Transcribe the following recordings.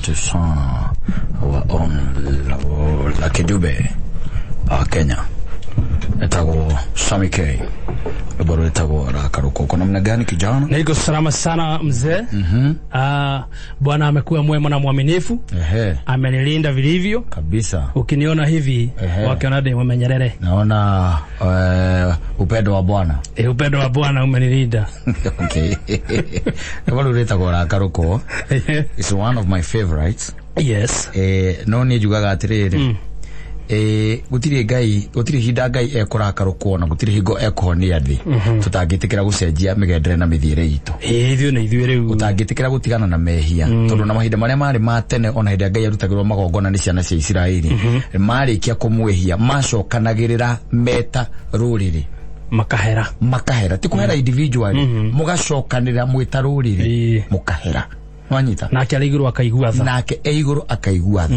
to son our own Lucky Dube, Kenya. Etago Sammy K. Bado etago Rakaruko. Kuna mna gani kijana? Niko salama sana mzee. Bwana amekuwa mwema na mwaminifu. Amenilinda vilivyo kabisa. Ukiniona hivi wakionade wamenyerere. Naona upendo wa Bwana. Upendo wa Bwana umenilinda. Okay. Bado etago Rakaruko. It's one of my favorites. Yes. No ni jugaga atiriri. Gutiri hinda ngai ekorakaro kuona gutiri hingo ekohoni athi tutangitikira gucenjia migendere na mithiire itu ithio na ithuire riu utangitikira gutigana na mehia tondu na mahinda maria mari ma tene ona hinda ngai arutagirwo magongona ni ciana cia Isiraeli marikia kumwehia macokanagirira meta ruriri makahera ti kuhera individually mugacokanira mwita ruriri mukahera Wanyita nake aliguru akaigua tha nake eiguru akaigua tha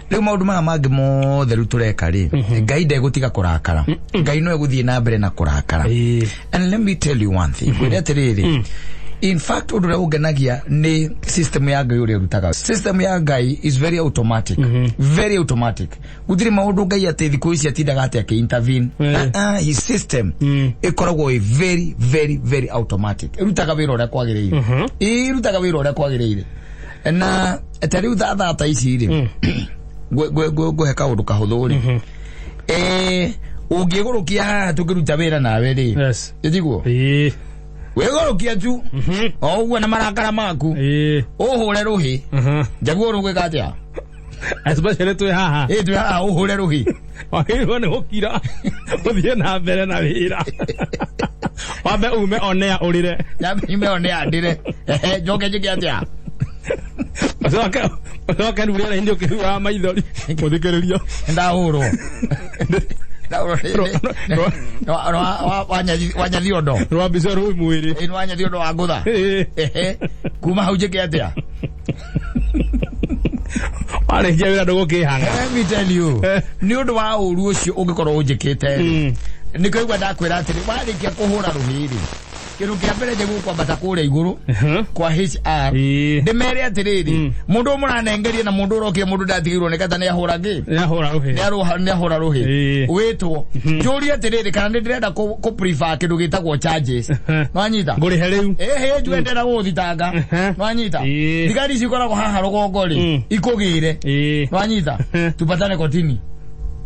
riu maundu mangi mothe riu tureka ri ngai ndegutiga kurakara ngai no eguthie na mbere na kurakara and let me tell you one thing we atiriri in fact udure ugenagia ni system ya ngai uri rutaga system ya ngai is very automatic very automatic gutiri maundu ngai atithiku ici atindaga ati intervene his system ikoragwo very very very automatic irutaga wira uria kwagiriire irutaga wira uria kwagiriire na atari thatha ici ri go kaundu kahuthu ri ungigurukia tukiruta wira nawe ri itiguo wegorokia tu ogwo na marakara maku uhure ruhi jaguo rugwika atia especially tu haha tu haha uhure ruhi wahirwo ni gukira uthie na mbere na wira wambe ume onea urire ume onea ndire joke jiki atia Masoka nuri ndio kiwa maithori muthikiririo ndahurwo wanya thiondo rwambise rui mwiri ino wanya thiondo wa ngutha kuma hau jike atia ale jawira ndogo kihanga let me tell you ni undu wa uru ucio ungikorwo unjikite ni koigwa ndakwira atiri warikia kuhura ruhiri kiru kia mbere je gukwambata kuria iguru kwa HR ndimere atiriri mundu muranengerie na mundu urokie mundu ndatigirwo ne kata ne ahura ngi ne ahura ruhi wetwo njuri atiriri kana ndirenda ku prefer kindu gitagwo charges nwanyita nguri heriu njwendera guthitanga nwanyita thigari cikoragwo haha rugongo ri ikugire nwanyita tupatane kotini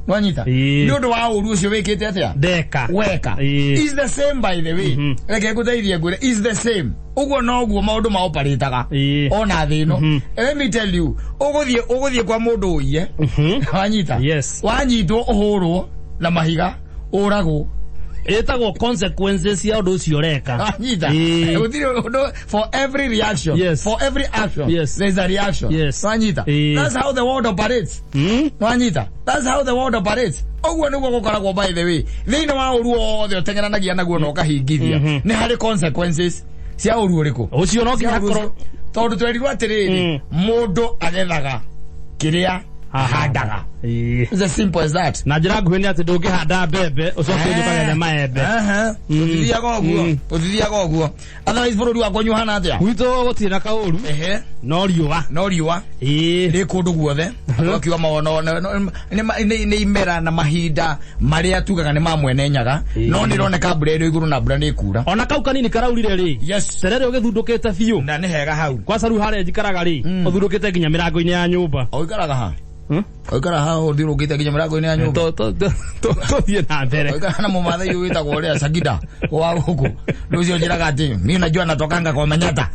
Wanyita ni undu wa uru ucio wikite atia deka weka is the same by the way reke guteithie ngure is the same ugo no ugo maundu ma operataga ona thino let me tell you uguthie kwa mundu uye wanyita wanyitwo uhurwo na mahiga uragwo etagwo consequences ya undu ucio reka for every reaction for every action there is a reaction wanyita that's how the world operates wanyita that's how the world operates ogwo niguo gukoragwo by the way thina wa uru othe otengeranagia naguo no kahingithia ni hari consequences cia uru uriku ucio no kinyakoro tondu twerirwo atiriri mundu agethaga kiria ahandaga it's as simple as that na njira nguheni ati ndungihanda mbembe ucoke ukagethe maembe utithiaga ogwo otherwise bururi wa kwanyu hana atia gwito gutire na kauru no riua ri kundu guothe akiwa mawono ni imera na mahinda maria tugaga ni mamwene nyaga no nironeka mbura iri iguru na mbura ni kura ona kau kanini karaurire ri terere ugithundukite biu na ni hega hau kwa saru hare njikaraga ri uthundukite nginya mirango-ini ya nyumba oikaraga ha oikara ha uthirugite nginya mirango-ini ya nyumba thie na mbere oikara na mumathai witagwo uria Sagida wa guku rucio njiraga ati mimi najua natokanga kwa Manyata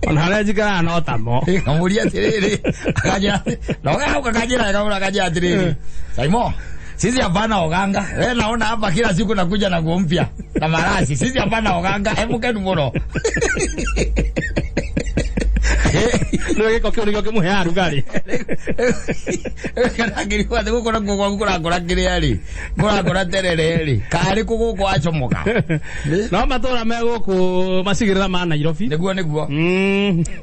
ona hare njikaraga no tamo kamuria atiriri akaja noga hau kakajira kaura akaja atiriri Saimo sisi hapana oganga wewe naona hapa kila siku nakuja na nguo mpya na marasi sisi hapana oganga hebu kenu muno no giko kyo kimuhe arugari kana ngirwa guko ngo ngura kiriari ngura terereri kari kuguko achomoka no matora me guku masigirira ma Nairobi niguo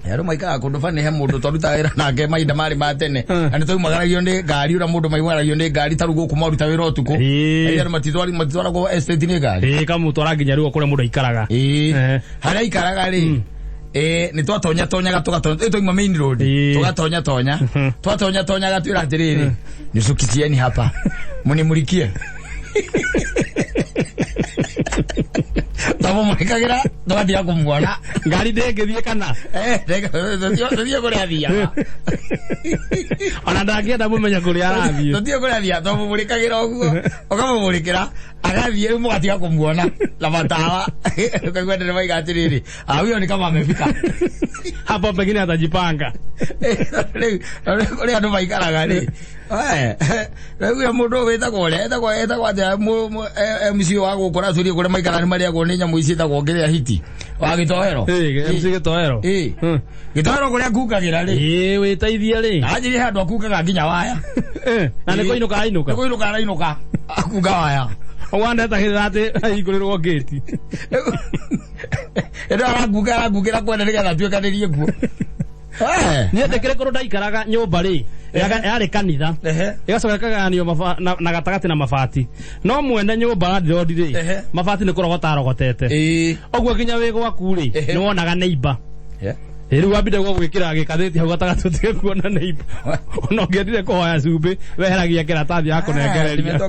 yaro maika kundu fani he mundu toruta wira nake maida mari matene ani tu magaragio ni ngari ura mundu maigwaragio ni ngari taru guku maruta wira utuku yaro matitwara go estate ni ngari kamutwara nginya ruo kure mundu ikaraga haria ikaraga ri ni twatonya gatuga to main road tugatonya gatwira atiriri nisukicieni hapa munimulikie tamo mwikagira ndoadia kumwona ngari ndengithie kana ndio kuri athia ona ndakienda mumenya kuri arathie ndio kuri athia tamo mulikagira uguo ukamumulikira agathie mugatiga kumwona la matawa ukakwenda maiga atiriri huyo ni kama amefika hapo pengine atajipanga kuri andu maikaraga ri Rauya mundu wetagwo ata MC wa gukora turi kure maikara ni maria go ni nyamu ici tagwo ngiria hiti wa gitohero MC gitohero gitohero kuria kukagira ri witaithia ri ajiri handu akukaga nginya waya na ni koinuka akuga waya wanda tahirate aigurirwo gate ero aragugira kwenda nigetha tuikanirie kuo ni ndekire kuru ndaikaraga nyumba ri yari kanitha igacoka kaganio na gatagati na mabati no mwene nyumba ndirodi ri mabati ni kurogota arogotete ogwo kinya wi gwaku ri ni wonaga neighbor riu wambire gwikira gikatheti hau gatagati utige kuona neighbor no ngiendire kuhoya cumbi weheragia kiratathi ya kunengereria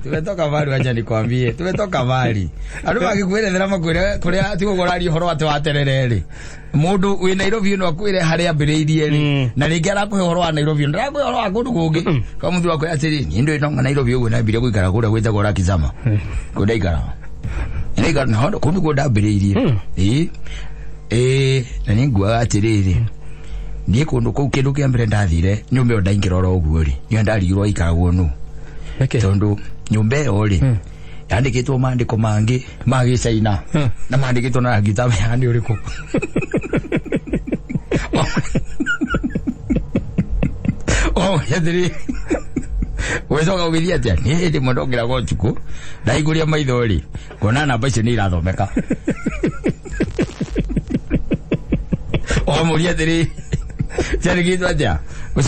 tumetoka mbali acha nikwambie tumetoka mbali andu magikwerethera makwire kuria tiguguraria horo ati waterere ri mundu wi Nairobi no akwire haria ambiriirie ri na ringi arakuhe horo wa Nairobi ndirakuhe horo wa kundu kungi kwa muthu wakwe atiri ni ndu ino Nairobi uguo na mbire guikara kuria gwitagwo Rakizama kudaikara ina na hondo kundu kudambiriirie na ningua atiriri ni kundu kou kindu kia mbere ndathire nyumba yo ndaingira oro uguo ri ni ndarigirwo ikaragwo nu tondu nyumba yo ri yandikitwo maandiko mangi magi China na maandikitwo na gitabe yani uriku yadiri wezoga ugiria tia ni ndi mondongira gochuku ndaiguria maithori kona namba icio ni irathomeka muria diri cyari gitu atia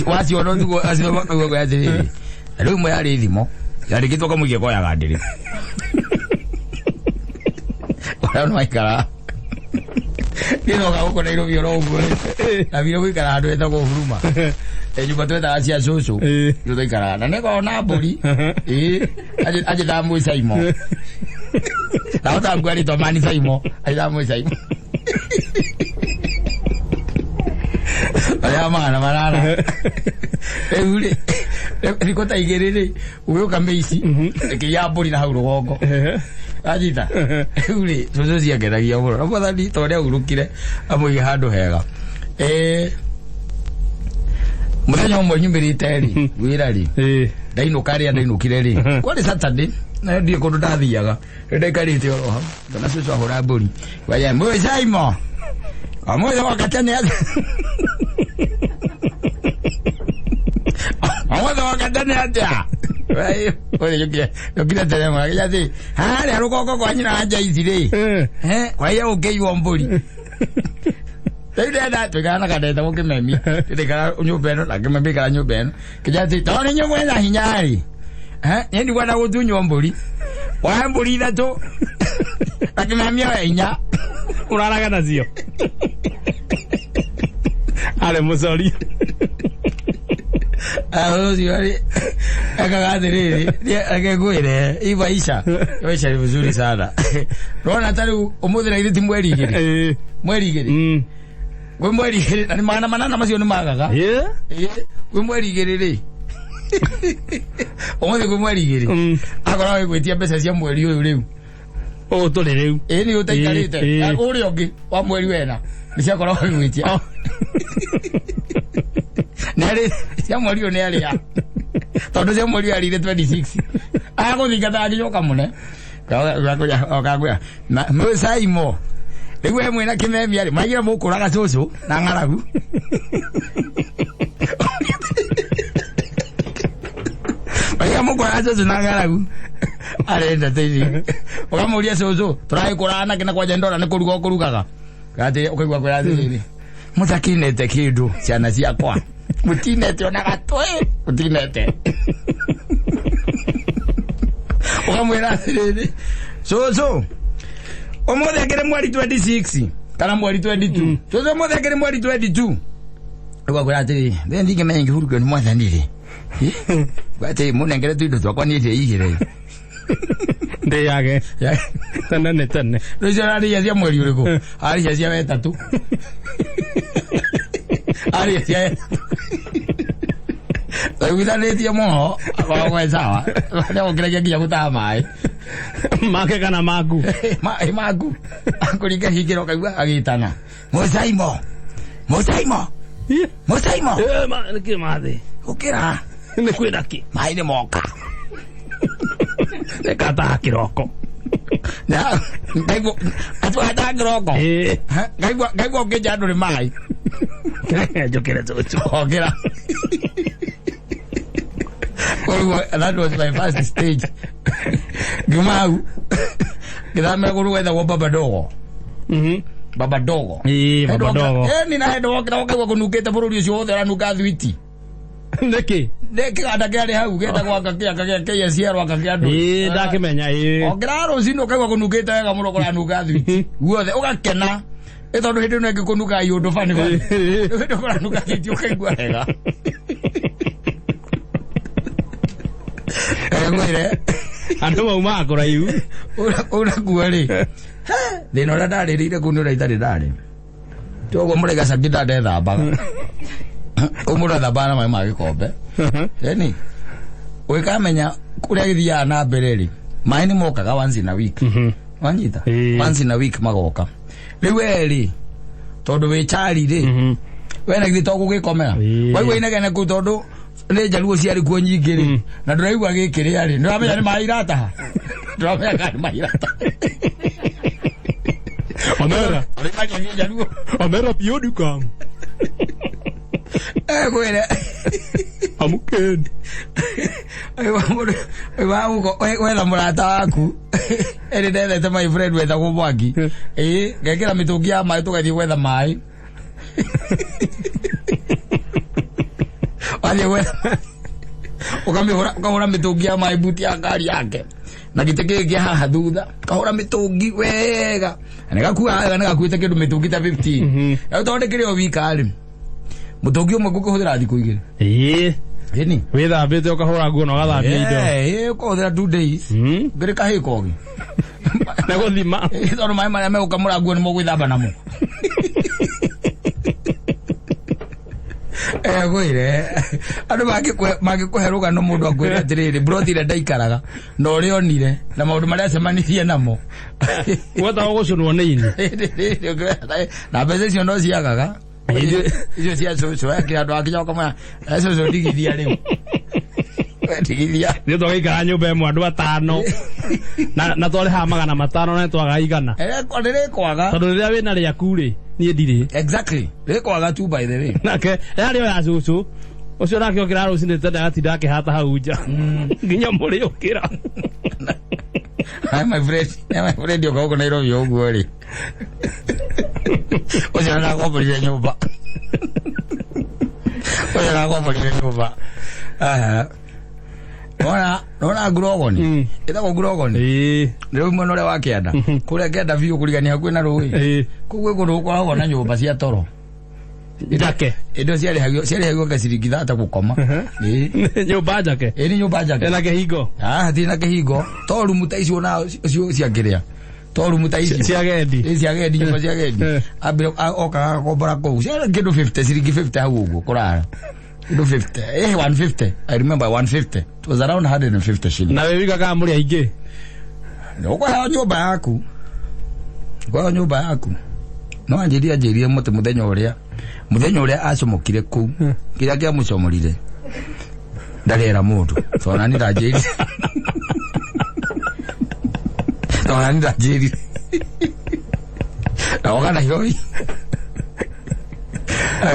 wasi ono ndugo asima kwa ya diri riu mo yari thimo yari gitu kamugie kwa ya gadiri ora no aikara kino ga uko Nairobi ro ugo na biro wikara andu eta go huruma nyumba tweta acia cucu ndu thaikara na nego na mburi aje damu isaimo na utangwari to mani saimo aje damu isaimo aya mana marara eure rikota igiriri uyo kambeisi ya mburi na hau rugongo ajita eure cucu ciageragia muno na mwathani toria urukire amwe handu hega muthenya umwe nyumbirite ri wira ri ndainuka ria ndainukire ri kwari Saturday na ndie kundu ndathiaga ndaikarite oro ha kana cucu ahura mburi waya mwe Saimo amwe wakatane amwe wakatane atia oye yokira telema yazi hali arukoko kwa nyina anja izire kwa hiyo ukeiwa mburi Tenda tukana kadeta woke memi tekara unyubeno na kembe kala nyubeno kijati tone nyumwena hinyari yendi wana utunyo mburi wa mburi dato akimamia inya uraraga nazio ale musori siwari akagadiri akegwire ibaisha ibaisha ni vizuri sana rona tari umudhira ile timweri igiri mweri igiri we mweri igiri na manana macio ni magaga we mweri igiri ri umudhi we mweri igiri akora we gwitia mbeca cia mweri uyu riu tuli riu ni utaikarite uri ongi wa mweri wena ni cia kora we gwitia nari cia mweri uyu ni aria tondu cia mweri ari 26 aguthinga ngiyoka mune okaguya mwe Saimo Ewe mwena kimemi ari magira mukuraga cucu na ngaragu magira mukuraga cucu na ngaragu arenda tezi okamuria cucu turai kurana kina kwa jendora ni kuruga kurugaga kati ukigwa kwa thiri mutakinete kindu ciana ciakwa mutinete ona gatwe mutinete okamwira thiri cucu omothe kire mweri 26 kana mweri 22 tuzo mo thekere mweri 22 kwa kwa ati then ndike mengi huru kwa mwana nile bate mo nengere tu ndo kwa ni ile nde yake tane ndio ari ya mweri uriko ari ya wetatu ari ya witha netie mo kwa sawa leo kile kia kuta mai make kana magu magu akurika hikiro kaigua agitana Mosaimo ma ke made ukira ne kwiraki mai ne moka ne kata kiroko na gaigo ata kiroko gaigo ke jado ni mai yo quiero tu okira. That was my first stage. Gumau. Kidame kuruweza kwa Baba Dogo. Baba Dogo. Baba Dogo. Nina hedo kira kwa kunuketa bururi ucio othe ranuka thwiti. Neki adagari hau geta kwa kakia KSR wakakia ndo. Ndakimenya okira rocino kaigwa kunuketa wega muno kwa ranuka thwiti. Guothe ugakena. Eto ndo hindi no ngikunuka iundu fani fani. Ndo kwa ranuka thwiti ukaigwa wega. Ngwire andu mauma akora yu ura kuari thina ria ndaririre kunura itari ndari togo murega sakita ndethambaga umura thambana mai ma gikombe yani wikamenya kuria githia na mbere ri mai ni mokaga once in a week wanyita once in a week magoka riu eri tondu wi chari ri wena githito gugikomera waigua inegene ku tondu ne jaluo ciari kuo nyingi ri na ndiraigua gikiri ari ndiramenya ni mairata ndiramenya kana mairata Amera jaluo Amera piodu kam kwere amuken wa uko wena murata waku eri ndethete my friend wetha gubwagi ngekira mitungi ya mai tugathie gwetha mai wale wetha ukahura mitungi ya mai buti ya ngari yake na gite kiki haha thutha kahura mitungi wega negakuwa wega negakuite kindu mitungi ta 15 ya tondekire o wikari mutungi umwe gukuhuthira thiku igiri ni withambite ukahura nguo na ugathambia indo ukuhuthira 2 days ngiri kahikogi na guthima tondu mai maria megukamura nguo ni mugwithamba namo gwire andu magikuheruga no mundu akwira atiriri brothire ndaikaraga no rionire na maundu maria acemanirie namo wetha gucunwo ni ini na mbeca icio no ciagaga icio cia cucu akira andu akicoka maya cucu ndigithia riu ndigithia ni twageikara nyumba imwe andu 5 na twariha 500 na twaga igana kwaga tondu riria wina riaku ri nie ndiri exactly kwaga tu by the way nake rio ya cucu ucio nake okira rucini tenda gatinda akihata hau nja nginya muri ukira my friend yoko Nairobi uguo ri ucio na kombolire nyumba Nona Grogoni ithagwo Grogoni riu mwena uria wa Kianda kuria Kianda biu kurigania kwina rui kugwe kundu gukoragwo na nyumba cia toro njake indo ciarihagio gaciringi 30 gukoma nyumba njake ni nyumba njake na kihingo hatina kihingo to rumu ta icio na cio ciangiria to rumu ta icio ciagendi nyumba ciagendi abire okaga kombora kou cia kindu 50 ciringi 50 hau uguo kurara do 50 150 I remember 150 it was around 150 shillings na wewe kaka muri aingi ndoko ha nyumba yaku no anjiria muti muthenya uria acomokire ku kiria kia mucomorire ndarera mundu tona ni ndajiri na ogana hoi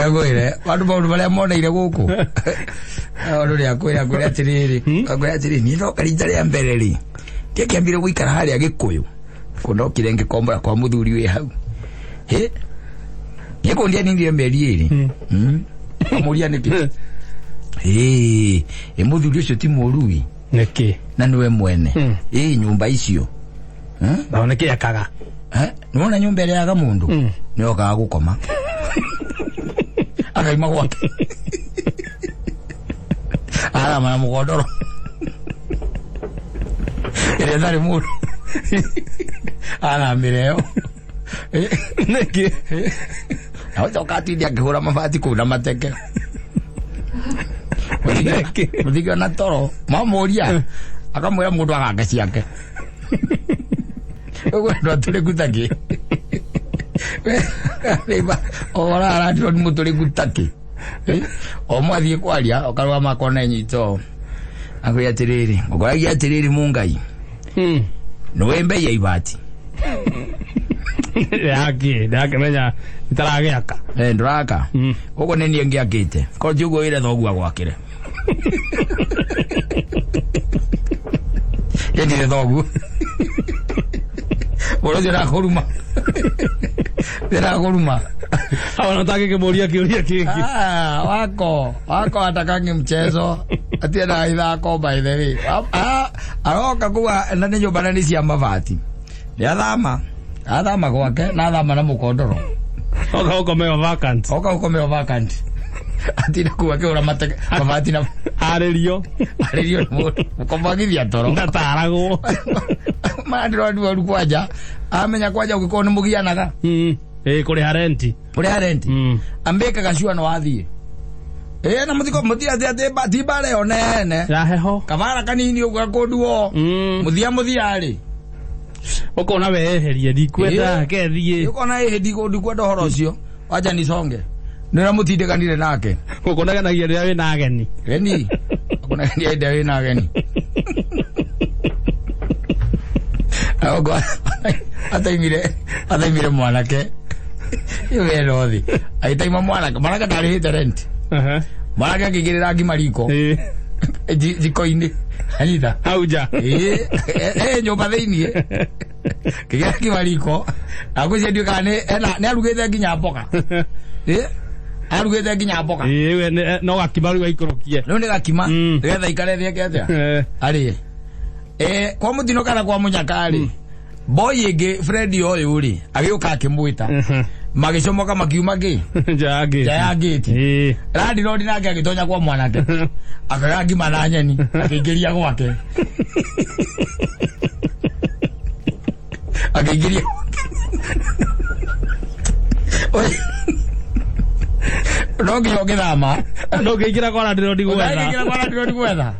agwire wandu maundu maria moneire guku wandu ria kwira atiriri ni ndo karinja ria mbere ri kiambire guikara haria Gikuyu kundokire ngikombora kwa muthuri wi hau ngikundia nindire meri iri amuria niki muthuri ucio ti murui niki na niwe mwene nyumba icio naoneke yakaga nuona nyumba ria ga mundu nio ka gukoma akaima gwake ara mana mugondoro ere ndari mundu ara mireo niki aho tokati dia ngihura mabati kuna mateke muthige na toro mamuria akamwira mundu aganga ciake ugo ndo tuli gutaki Riba ora ara ndo mutuli gutaki omwathie kwaria okarwa makone nyito akuya tiriri okoragia tiriri mungai noembe ya ibati yake menya itarageaka ndraka ugo neni ngiakite ko jugo ire thogua gwakire yendire thogu boro jira khoruma hawana take kimuria kiuria kingi wako atakangi mchezo atienda ithako by the way aroka kuwa nani nyumba nani cia mabati athama gwake na athama na mukondoro oka ukomeo vacant atina kuwa kiura mabati na aririo mukombagithia toro ndataragwo mandiro ndu kwaja amenya kwaja ukiko ni mugianaga kuri harenti ambeka gacua no athie na mutiko mutia ate batiba leo nene ya heho kavara kanini uga koduo muthia ari ukona weherie ndikwenda kethie ukona ehedi kodu kwenda horo ucio wacha nisonge nira mutindekanire nake ukonaganagia ria wina ageni ukonaganagia ria wina ageni ogo ataimire mwanake iwe rothi aitaima mwanake ndarihite rent mwanake akigirira ngimariko jiko-ini anyita auja nyumba thiini kigira ngimariko agucendio kana ni arugite nginya mboga arugite nginya mboga we no gakima riu aikorokie no ni gakima getha ikare thieke atia ari kwa mutino kana kwa munyakari boy ege Freddy oyu ri agiuka akimwita magicomoka makiuma gi jageti radi rodi nake agitonya kwa mwanake akarangi mananyeni akigiria gwake akigiria Rogi ogethama ndokigira kwa radi rodi gwetha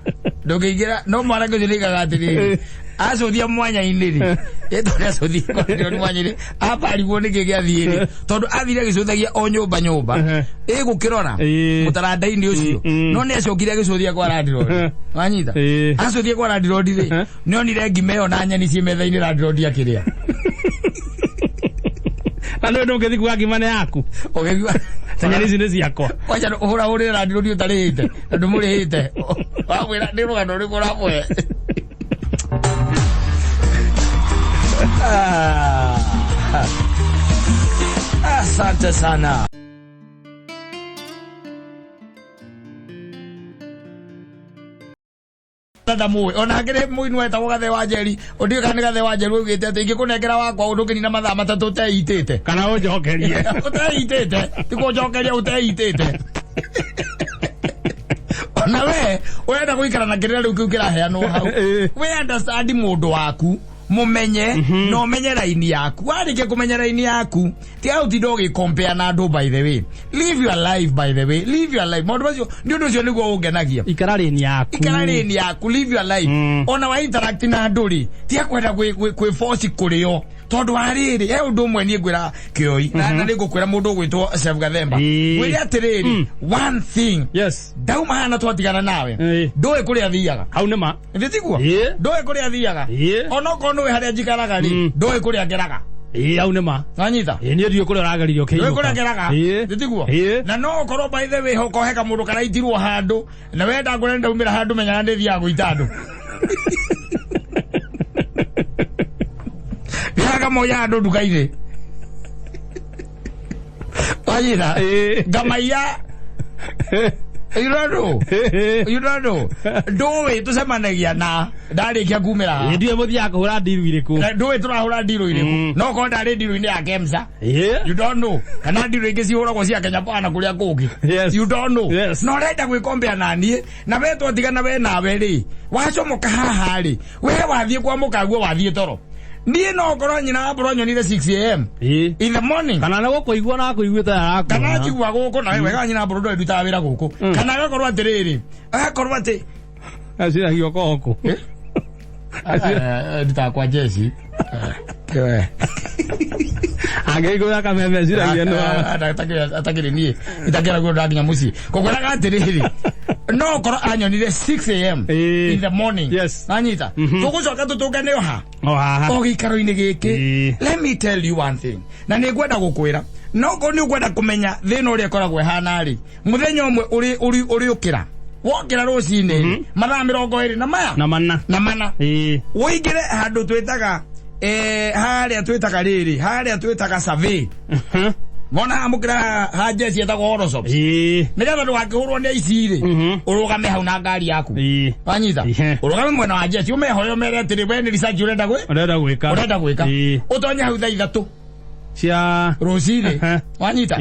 ndokigira no mwana kuzilika gatiri acuthia mwanya-inĩ rĩ ĩtũrĩa acuthi nĩ mwanya-inĩ aparigwo nĩ gĩgĩathiĩ tondũ athire agĩcũthagia o nyũmba ĩgũkĩrora mũtaranda-inĩ ũcio no nĩ acokire agĩcũthia kwa randirodi wanyita acũthia kwa randirodi rĩ nĩ onire ngima ĩyo na nyeni ciĩ metha-inĩ randirodi akĩrĩa na nĩ ũngĩthi kuga ngima nĩ yaku ũgĩkua nyeni ici nĩ ciakwa wacha ũhũrahũrĩre randirodi ũtarĩhĩte na ndũmũrĩhĩte wamwĩra nĩ rũgano rũrĩkũ ũramũhe asante sana. Tata muwe ona ngire muinu etagwo gathe wa njeri undio kana gathe wa njeri ugite ati ingikunengera wakwa undu nginina mathaa matatu uteitite kana unjokerie uteitite tiko njokeria uteitite ona we urenda guikara na kirira riu kiu kiraheanwo hau we understand mundu waku mumenye no menye raini yaku warike kumenya raini yaku ti au ti dogi compare na ndo by the way live your life by the way live your life modo bacio ndio cio niguo ungenagia ikara raini yaku live your life ona wa interact na nduri ti akwenda kwi force kurio tondu ariri undu umwe ni ngwira kioi na nigukwira mundu gwitwo Chef Gathemba wiri atiriri one thing yes dauma hana twatigana nawe ndoe kuri athiaga hau nima nditiguo ndoe kuri athiaga ona kono we haria njikaraga ri ndoe kuri angeraga au nima anyita ni ndio kuri aragaririo kiyo ndoe kuri angeraga nditiguo na no korwo by the way hoko heka mundu kana itirwo handu na wenda ngurenda umira handu menya ndi thia guita andu yaga moya andu nduka-ini wanyita ngamaiya You don't know. Ndowe tucemanagia na ndarikia kumira. Ndiye muthia kuhura ndiru iriku. Ndowe turahura ndiru iriku. No ko ndari ndiru ni ya Kemsa. You don't know. Kana ndiru ingĩ cihũragwo cia Kenya pana kũrĩa kũngĩ. You don't know. No renda gwĩkombea naniĩ na we twatigana we nawe rĩ. Wacomoka haha rĩ. We wathiĩ kwa mũkaguo wathiĩ toro. Niĩ no ngorwo nyina mboro nyonire 6 am in the morning. Kana nĩ gũkũigua na kũiguĩte araku. Kana njigua gũkũ na wega nyina mboro ndũrutaga wĩra gũkũ. Kana agakorwo atĩrĩrĩ. Agakorwo atĩ acira hioko gũkũ. Ndutaga kwa jeshi. Kewe. Agĩigua kameme ciragia no. Atakĩrĩ niĩ. Itakĩra guo ndakinya mũciĩ. Kũkwĩraga atĩrĩrĩ. No ngorwo anyonire 6 am in the morning. Yes. Anyita. Tũgũcoka tũtũngane oha. O gĩikaro-inĩ gĩkĩ. Let me tell you one thing. Na nĩ ngwenda gũkwĩra. No ko nĩ ngwenda kũmenya thĩna ũrĩa ũkoragwo hana rĩ. Mũthenya ũmwe ũrĩ ũkĩra. Wokĩra rũcinĩ mathaa 20 na mana. Woingĩre handũ twĩtaga harĩa twĩtaga survey. Mona amukira haje cietagwo horoscope. Nigetha ndũgakĩhũrwo nĩ aici rĩ. Ũrũgame hau na ngari yaku. Wanyita. Ũrũgame mwena wa jeshi ũmehoe ũmere atĩrĩ we nĩ research ũrenda gwĩka. Ũtonye hau thaa 3 cia rũcinĩ. Wanyita.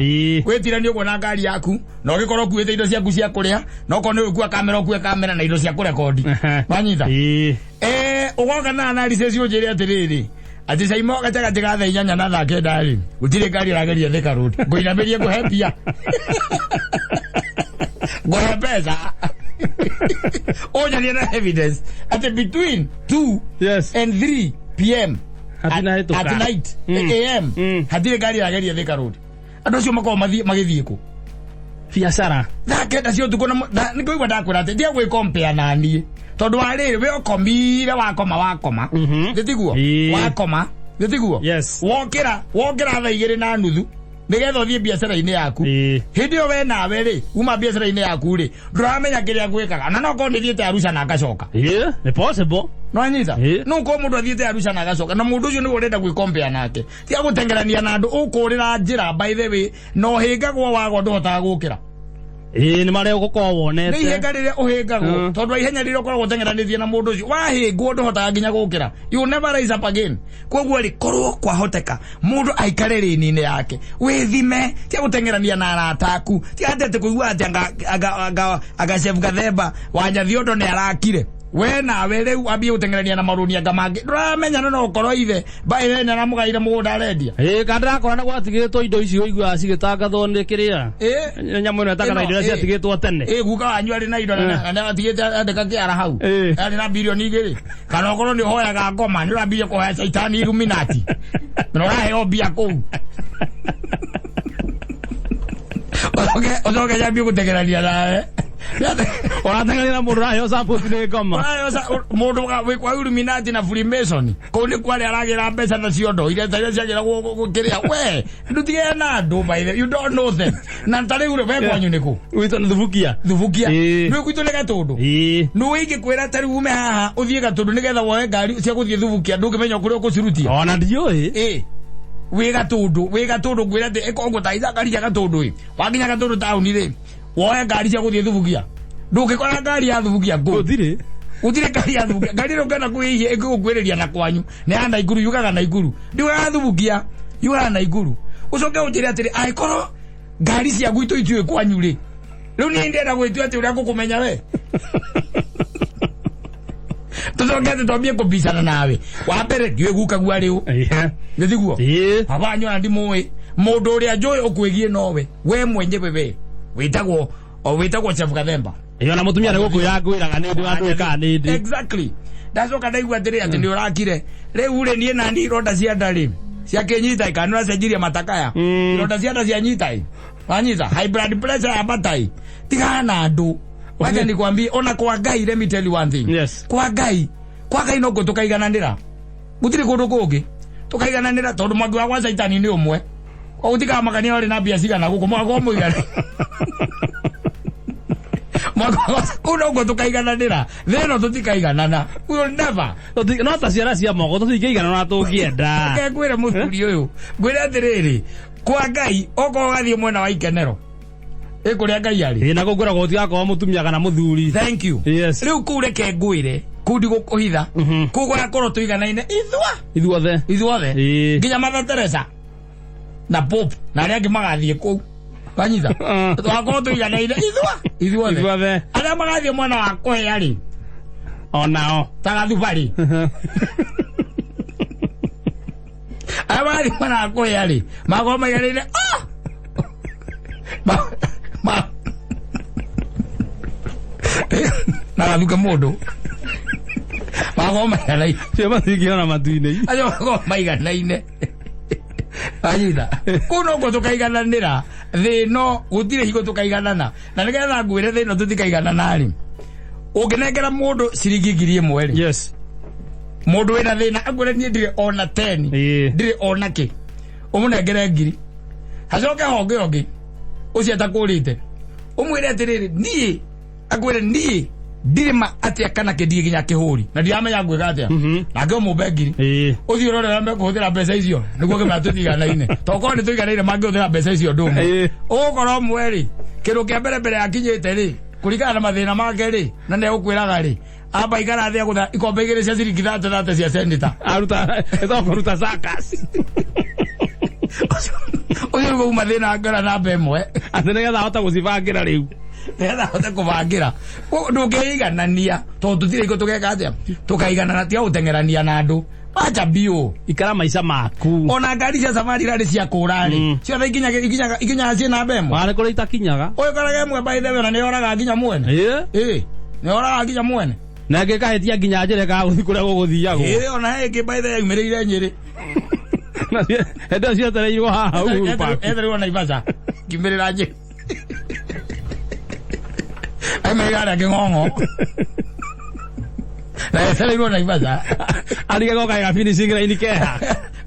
Wĩtiranie ũguo na ngari yaku na ũgĩkorwo ũkuĩte indo ciaku cia kũrĩa no ko nĩ ũkua kamera na indo cia kũrekondi. Wanyita. Ũgoka na analysis ũnjĩre atĩrĩrĩ. Ati saimo gatagatĩ ga thaa 8 na thaa 9 rĩ gũtirĩ ngari ĩrageria Thika Road. Ngũinamĩrie ngũhe mbia. Ngũhe mbeca. Onyaria na evidence ati between 2 and 3 p.m. at night a.m. hatirĩ ngari ĩrageria Thika Road. Andũ acio makorwo magĩthiĩ kũ? Biacara. Thaa 9 cia ũtukũ nĩ kũigua ndakwĩra atĩ ndia gwĩkompea na niĩ. Tondu arĩrĩ we ũkomire wakoma ndĩtiguo wakoma ndĩtiguo wokĩra thaa 2:30 nĩgetha ũthiĩ biacara-inĩ yaku hĩndĩ ĩyo we nawe rĩ uma biacara-inĩ yaku rĩ ndũramenya kĩrĩa gwĩkaga na no korwo nĩ thiĩte Arusha na agacoka nĩ possible no anyita no korwo mũndũ athiĩte Arusha na agacoka na mũndũ ũcio nĩwe ũrenda gwĩkombea nake tiga gũtengerania na andũ ũkũrĩra njĩra by the way no hĩngagwo wagwo ndũhotaga gũkĩra. Nĩ marĩa ũgũkorwo wonete. Nĩ ihenga rĩrĩa ũhĩngagwo tondũ ihenya rĩrĩa ũkoragwo ũtengeranĩtie na mũndũ ũcio wahĩngwo ndũhotaga nginya gũkĩra. You never rise up again. Koguo rĩ korwo kwahoteka mũndũ aikare rĩni-inĩ yake wĩthime tiga gũtengerania na arata aku tiga atĩ kũigua atĩ anga Chef Gathemba wa Nyathiondo nĩ arakire we nawe rĩu wambie gũtengerania na marũni anga mangĩ ndũramenya no ũkorwo ithe baĩre nĩ aramũgaire mũgũnda arendia. Kana ndakora na gwatigĩtwo indo icio ũigua cigĩtangathwo nĩ kĩrĩa nyamũ ĩno ĩtagana indo iria ciatigĩtwo tene. Guka wanyu arĩ na indo na atigĩte andĩka kĩara hau arĩ na birioni 2 kana ũkorwo nĩ ũhoyaga ngoma nĩ ũrambia kũhoya Saitani Illuminati na ũraheo mbia kũu. Oke yambie gũtengerania nawe oratengerania mũndũ ũraheo support nĩ ngoma mũndũ wĩ kwa Illuminati na Freemason kũu nĩ kwari aragĩra mbeca na ciondo iria ciagĩragwo gũkĩrĩa we ndutigĩre na andũ by the you don't know them na tarĩu we kwanyu nĩkũ witũ nĩ thubukia nĩ gwitũ nĩ Gatũndũ nĩ ingĩkwĩra tarĩu ume haha ũthiĩ Gatũndũ nĩgetha woe ngari cia gũthiĩ thubukia ndũngĩmenya kũrĩa ũgũcirutia ona ndiũĩ wĩ Gatũndũ ngwĩra atĩ ĩkongo ta ngari cia Gatũndũ wakinya Gatũndũ taũni rĩ woe ngari cia gũthiĩ thubukia ndũngĩkora ngari ya thubukia ngũ gũtirĩ ngari ya thubukia ngari ĩno ngana kwĩhia ĩngĩgũkuĩrĩria na kwanyu nĩ ya Naikuru yugaga Naikuru ndiũgaga thubukia yugaga Naikuru ũcoke ũnjĩre atĩrĩ angĩkorwo ngari cia gwitũ itiũĩ kwanyu rĩ rĩu niĩ ndĩrenda gwĩtua atĩ ũrĩa ngũkũmenya we tũcoke atĩ twambie kũbicana nawe wa mbere ndiũĩ gukagua rĩu nĩthiguo abanyu ona ndimũĩ mũndũ ũrĩa njũĩ ũkwĩgie nowe we mwenyewe we wĩtagwo Chef Gathemba na mũtumia nĩ gũkwĩra ngwĩraga nĩ ndĩ watuĩka nĩ ndĩ exactly ndacoka ndaigua atĩrĩ atĩ nĩ ũrakire rĩu rĩ niĩ nani ironda cia nda rĩ cia kĩnyita kana ũracenjirie matakaya ironda cia nda cia nyita wanyita high blood pressure ya batai tigana na andũ wacha nikwambie ona kwa Ngai let me tell you one thing kwa Ngai no tukaigananĩra gũtirĩ kũndũ kũngĩ tukaigananĩra tondũ mwangi wa Saitani nĩ ũmwe ũtika makania wale na bia cigana gũkũ mwako mũigana mwako tukaigananĩra theno tutikaiganana we will never no ta ciara cia moko tutikaiganana na tũngĩenda ngwĩre mũthuri ũyũ ngwĩre atĩrĩrĩ kwa Ngai oko gathiĩ mwena wa ikenero kuria ngai ari na kugura goti gako mutumia kana muthuri. Thank you. Yes. Riu kureke ngwire kundi gukuhitha kugura koro tuiganaine ithuothe nginya Mother Teresa na Pope na aria angi magathie kuu banyitha twakoro tuiganaine ithuothe aria magathie mwana wa kwe ari onao tagathubari abari mwana wa kwe ari magoma iganaine na luka modo magoma iganaine sema sikiona matuine ayo magoma iganaine ayida kuno go tukaigananira thino gutire higo tukaiganana na nigetha ngwire thino tutikaiganana ari unginengera mundu ciringi 1,000 yes mundu wina thina agwire nie ndire ona 10 ndire ona ki umunengere 1,000 hacoke honge ongi ucio atakurite umwire atiriri nie agwire nie dirima atia kana kidie ginya kihuri na ndiamenya ngwega atia na ngio mumbe 1,000 ucio rore rambe kuhuthira mbeca icio niguo gima tutiganaine toko ni tuiganaine mangiuthira mbeca icio ndumu ukoro mweri kiru kia mbere akinyite ri kurigana na mathina make ri na ne ukwiraga ri aba igara thia gutha ikombe igire cia ciringi 30 cia senator aruta kuruta sakas ucio go mathina ngara na bemwe atenega hota gucibangira riu nenda hota kubangira ndungeiganania to tutire iko tugeka atia tukaiganana tia utengerania na andu acha bio ikara maisha maku ona ngari cia safari rari cia kurari cia ikinya cina bemo wale kore itakinyaga oyo karaga mwe by the way na nioraga nginya mwene nioraga nginya mwene na ngekahetia nginya njere ka guthi kuria guguthiago ona heke by the way umereire Nyeri na endo cia tereirwo haha etheriwo na Ivasa kimerera Nyeri Megara kingongo na etheriwo na Ivasa arige goka ga finishing line keha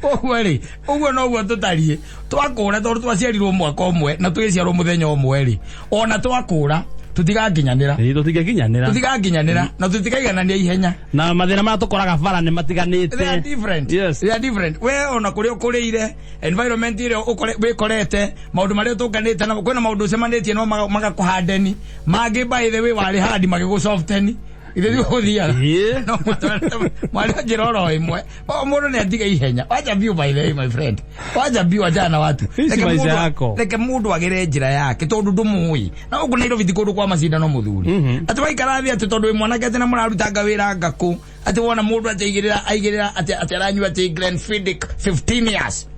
ogweri ogwo no gwo tutarie twakura tondu twaciarirwo mwaka omwe na twiciarwo muthenya omwe ri ona twakura tutigakinyanira tutigakinyanira na tutikaiganania ihenya na mathina ma tukoraga bara ni matiganite they are different yes they are different we ona kuri ukuriire environment ile ukorete maundu maria tukanite na kwena maundu semanitie no magakuhandeni magi by the way wali hard magigusofteni ile uthia no mwali jiroro imwe ba mundu ni atiga ihenya wacha view by the way my friend wacha view ajana watu leke mundu agire njira yake tondu ndumui na ugu nairo vitikodu kwa macinda no muthuri ati waikarathi ati tondu mwanake ati na murarutaga wira ngaku ati wona mundu atigirira ati aranyu ati Glenfiddich 15 years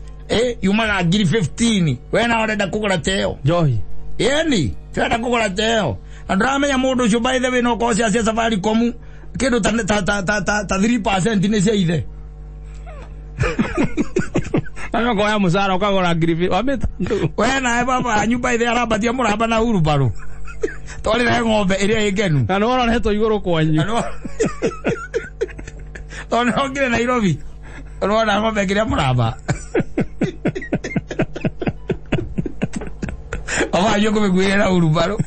yumaga ngiri 15 wena orenda kugura teo johi yani twenda kugura teo andramenya mundu ucio by the way no ko cia Safaricom kindu ta 3% ni cia ithe ana ko ya musara ukagora ngiri wameta wena baba nyumba ithe arabatia muramba na urubaro tori na ng'ombe iria ingenu na no neto iguru kwanyu ona ngire Nairobi ona ng'ombe iria muramba owa yo kumegwira urubaro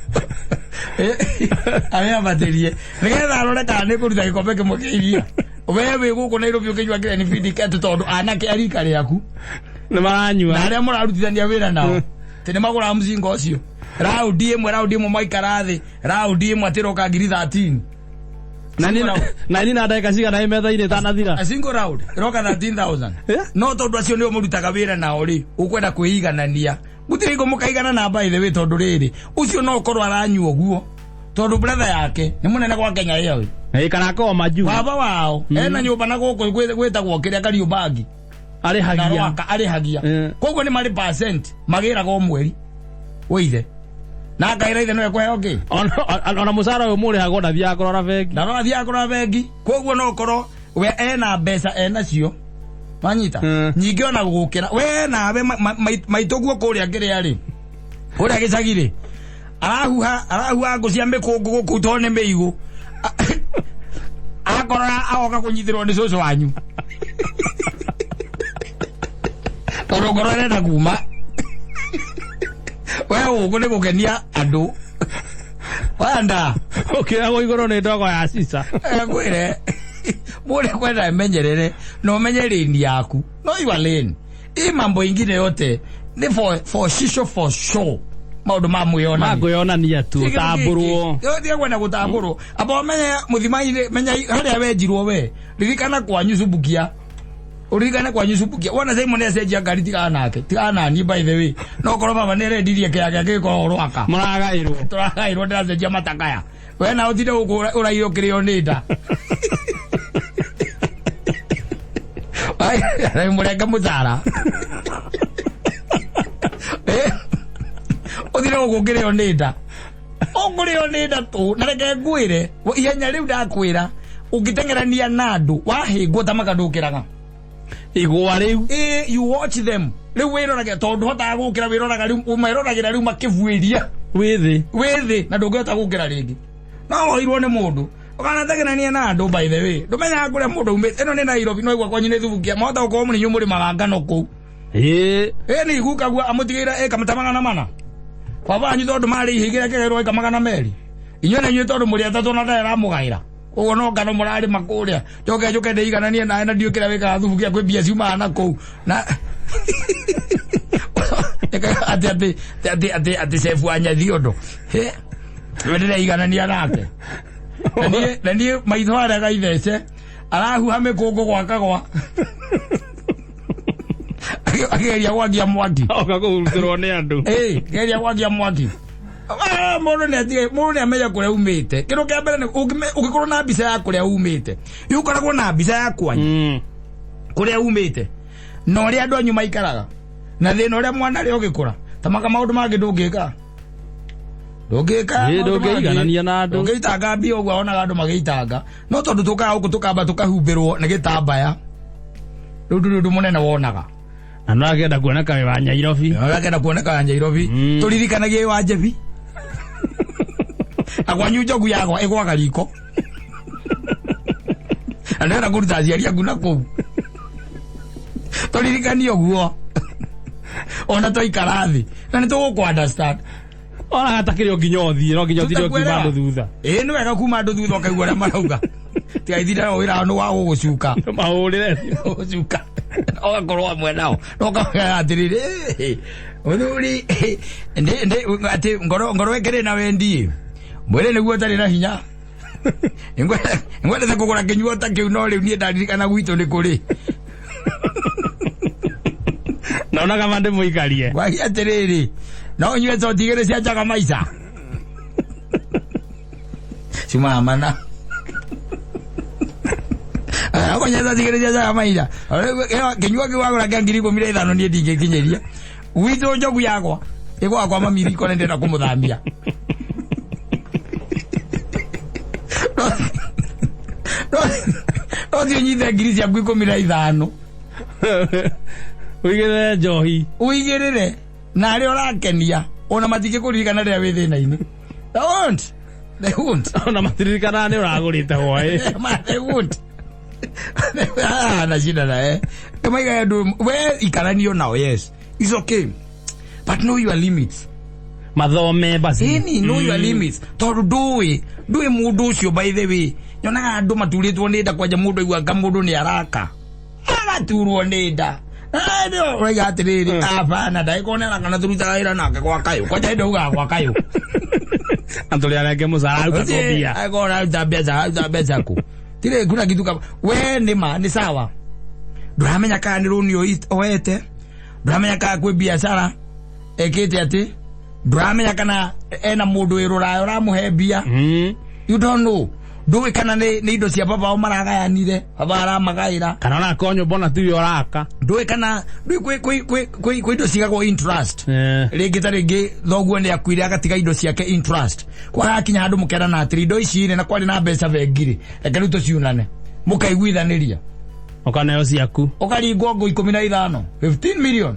aya baterie nigetha arore kana ni kuruta gikombe kimwe kiiria wewe guku Nairobi ukijwa kile ni feed ket tondu anake arika riaku ni maranyua na aria murarutithania wira nao tene magura mzingo ucio raundi imwe maikarathi raundi imwe atiroka ngiri 13 na nina ndeka ciga na imetha ine tanathira a single round roka 13,000 no tondu acio nio murutaga wira nao ri ukwenda kwiganania gutire go mukaigana na by the way tondu riri ucio no korwo aranyua guo tondu brother yake ni munene kwa Kenya yewe kana ko maju baba wao ena nyumba na guko gwetagwo kiria kariu bagi arihagia koguo ni mari percent magira go mweri woithe na kaira ithe no ekwe okay ona musara we muri hago ndathia korora bengi na no athia korora bengi koguo no korwo we ena mbeca ena cio manyita nyingi ona gukira we nawe maitoguo kuria ngiria ri kuria gicagire arahuha ngucia mikungu guku tone meigu akorora aoka kunyithirwo ni cucu wanyu torogorere na kuma we ugu ni gukenia andu wanda ukira go igoro ni ndogo ya sisa gwire mure kwenda menyerere no menyereni yaku no you are lane mambo ingine yote ni for shisho for show maundu ma muyona maguyonania tu tamburwo yo dia kwenda gutamburwo abo menya muthimaire menya haria wenjirwo we ririkana kwanyu subukia urigana kwanyu subukia wona Simon acenjia ngari tigana nake ni by the way no korwo mama nere ndirie kiage giko rwaka turagairwo ndacenjia matakaya we na utinde urairo kirio nida ai mureka muzara utinde ukirio nida ongurio nida tu na reke ngwire ihenya riu ndakwira ungitengerania nandu wahingwo tamakandukiraga igwa riu you watch them riu wirorage tondu hota gukira wiroraga riu umeroragira riu makivuiria withi na ndungihota gukira ringi no irwo ni mundu ukanategerania na andu by the way ndumenya kuria mundu umite eno ni Nairobi no igwa kwanyu ni thubukia mohota gukorwo muri nyumuri magangano ku ni igukagua amutigira ekamatamaga mana baba anyu tondu mari ihigira kegerwo ekamagana meri inywe na inywe tondu muri atatu na ndera mugaira ugo no ngano murari makuria joke ndeigananie na ndiukira wika thubukia kwi bia ciuma na ku na ati sefu anya thiondo wendele iganania nake na ni maithwara ga ithece arahu hame kungu gwakagwa ageria gwagia mwaki okakurutirwo ni andu geria gwagia mwaki mundu ni amenya kuria umite kindu kia mbere ugikorwo na mbica ya kuria umite yukoragwo na mbica ya kwanyu kuria umite no ria andu anyu maikaraga na thina uria mwana ri ugikura tamaka maundu mangi ndungika ndungiganania na andu ndungitanga mbia uguo onaga andu magitanga no tondu tukaa uku tukamba tukahumbirwo ni gitambaya rundu munene wonaga na no agenda kuoneka wa Nairobi turirikanagie wa Jebi akwanyu njogu yakwa igwaga riko andera kuruta ciaria nguna ku turirikanie uguo ona twaikara thi na ni tugu understand ona hatakirio nginyothi no nginyothi rio kuma andu thutha ni wega kuma andu thutha ukaigua ria marauga tiga ithira wira no wa gugucuka maurire gucuka ogakorwo amwe nao no kaga atiriri uthuri ati ngoro ekere na wendi mwere niguo tari na hinya ingwenda kugura kinyuo ta kiu no riu nie ndaririkana gwitu ni kuri naona kama ndi muikarie wagi atiriri no nywe to tigere cia jaga maisa sima mana akonya tigere cia jaga maisa kinyuo kiwagura kia 15,000 nie ndingikinyeria witho njogu yakwa igwa kwa mamiri ko ndenda kumuthamia no dio nyithe ngiri cia 15,000 uigire njohi uigirire na ari orakenia ona matike kuririkana ria wi thina-ini they won't ona matiririkana ni uragurite hoi they won't na shida na kama iga ndu we ikaranio nao yes it's okay but know your limits mathome basi know your limits tondu ndui mundu ucio by the way nyonaga andu maturitwo ni nda kwanja mundu igua kamundu ni araka agaturwo ni nda ndio wega atiriri apana ndaikonera kana turuta ira nake kwa kayo kwa jaido gwa kayo antoli arake musara ukakobia agora tabia ku tire kuna kitu kama we ni sawa ndramenya kana ni runi oete ndramenya kana kwe biashara ekete ati ndramenya kana ena mundu irura uramuhe bia you don't know nduwe kana ni indo cia baba o maragayanire baba aramagaira kana na konyo bona tu yoraka nduwe kana kwi indo cigagwo interest ringi ta ringi thoguo ni akwire agatiga indo ciake interest kwa akinya handu mukera na atiri indo ici na kwari na mbeca vengiri reke riu tuciunane mukaiguithaniria ukanayo ciaku ukaringwo ngo 15 15 million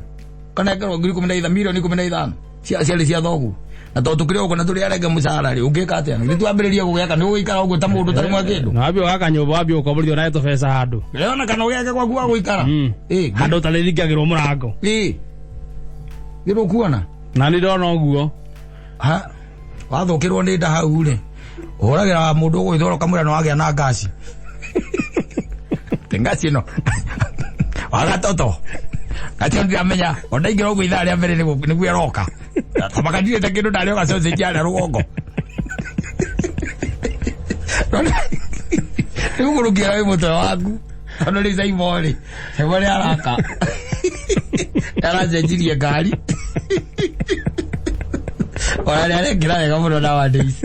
kana ngoro 15 milioni 15 cia thoguo na to tukire uko na turi arege musara ri ungika atia ni twambiriria gugeka ni uikara ugo ta mundu tari mwakindu na wabio gaka nyumba wabio ukoburio nayo to pesa handu leona kana ugeke kwa kuwa guikara handu taririkagirwo murango giro kuona na ni ndona uguo ha wathukirwo ni nda hau ri uragira mundu gwithoro kamura no agia na ngasi tengasi no waga toto ati ndia menya ondaingira ugo itha ria mbere ni gweroka Tamakadire takindo ndari oga sausage ya rugongo. Nikurukia wewe moto wangu. Analiza imori. Imori haraka. Arajenjirie ngari. Wale ngira kama ndo nowadays.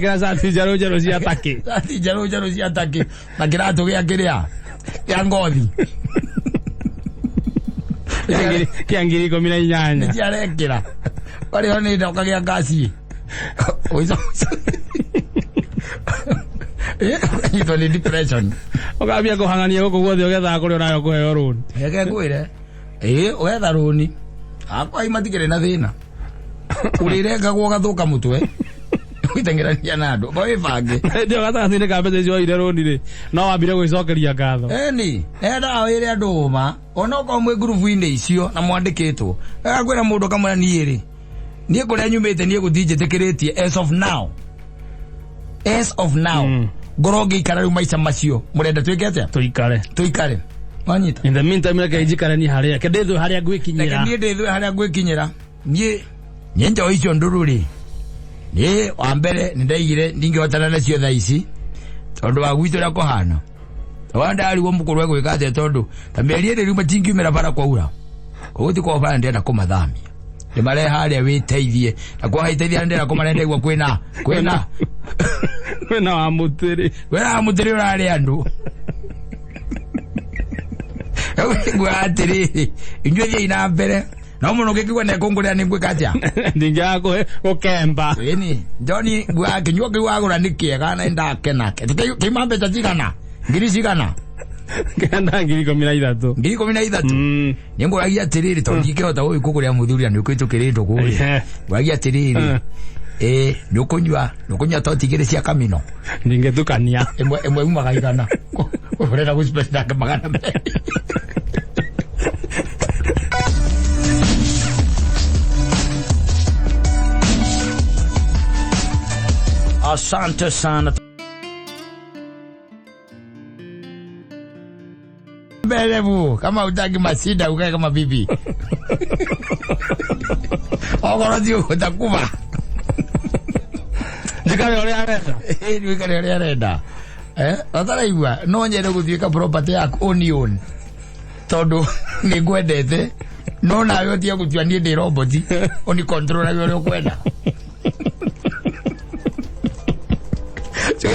Kira sati jaro cia take. Sati jaro cia take. Na kira tugia kiria. Ya ngothi. Kiangiri 18. Niciarekira. Wale hone ndoka gia ngasi. Oizo. Ito ni depression. Okabia kuhangania guku guothe ugetha kuri unayo kuheo runi. Eke ngwire. Ugetha runi. Akwa imatigire na thina. Urireka gwo gathuka mutwe. Witengerania na andu. Bawe bange. Ndio gatagatini ka mbeca icio ire runi ri. No wambire gwicokeria ngatho. Eni, enda wire andu ma. Ona ko mwe group-ini icio na mwandikitwo. Akwira mundu kamwe ni iri. Nie kuria nyumite nie guthinjitikiritie as of now. As of now. Gorogi ikara maisha macio. Murenda twikete? Tuikare. Wanyita. In the meantime reke ijikare ni haria. Kedethu haria gwikinyira. Nie ndethu haria gwikinyira. Nie nyenja icio ndururi. Ni wa mbere nindaigire ndingihotana nacio thaa ici. Tondu wa gwitu ria kuhana. Wanda ali wo mukuru we gwikate tondu ta mieri iri riuma tingiumira bara kwaura. Koguti kwa bara ndenda kumathamia. Ni mare haria witeithie. Na kwa haiteithia ndenda kumarenda igwa kwina. Wena wa mutiri. Wena wa mutiri urari andu. Gwa atiri. Injuthi ina mbere. Na muno gikigwa ne kongoria ni gwikatia. Ndinga gukemba. Eni, Johnny gwa kinywa kiwagura nikiega na ndake nake. Kimambe tajigana. Ngiri cigana. Kenda ngiri 13. Ngiri 13. Ningo agia atiriri tondu ikihota gukuguria muthuria ni ukwitukirindo kuri. Wagia atiriri. Nukunywa totigire cia kamino. Ndingetukania. Emwe umaga igana. Urenda guspenda magana me. Asante sana. Belevu, kama utaki masida ukae kama bibi. Ogorozi utakufa. Ndikare ore arenda. Ndikare ore arenda. Atara igwa, no nyende guthiika property yaku onion. Tondu ni gwendete. No nawe utia gutua ni ndi robot. Oni control ayo uri kwenda.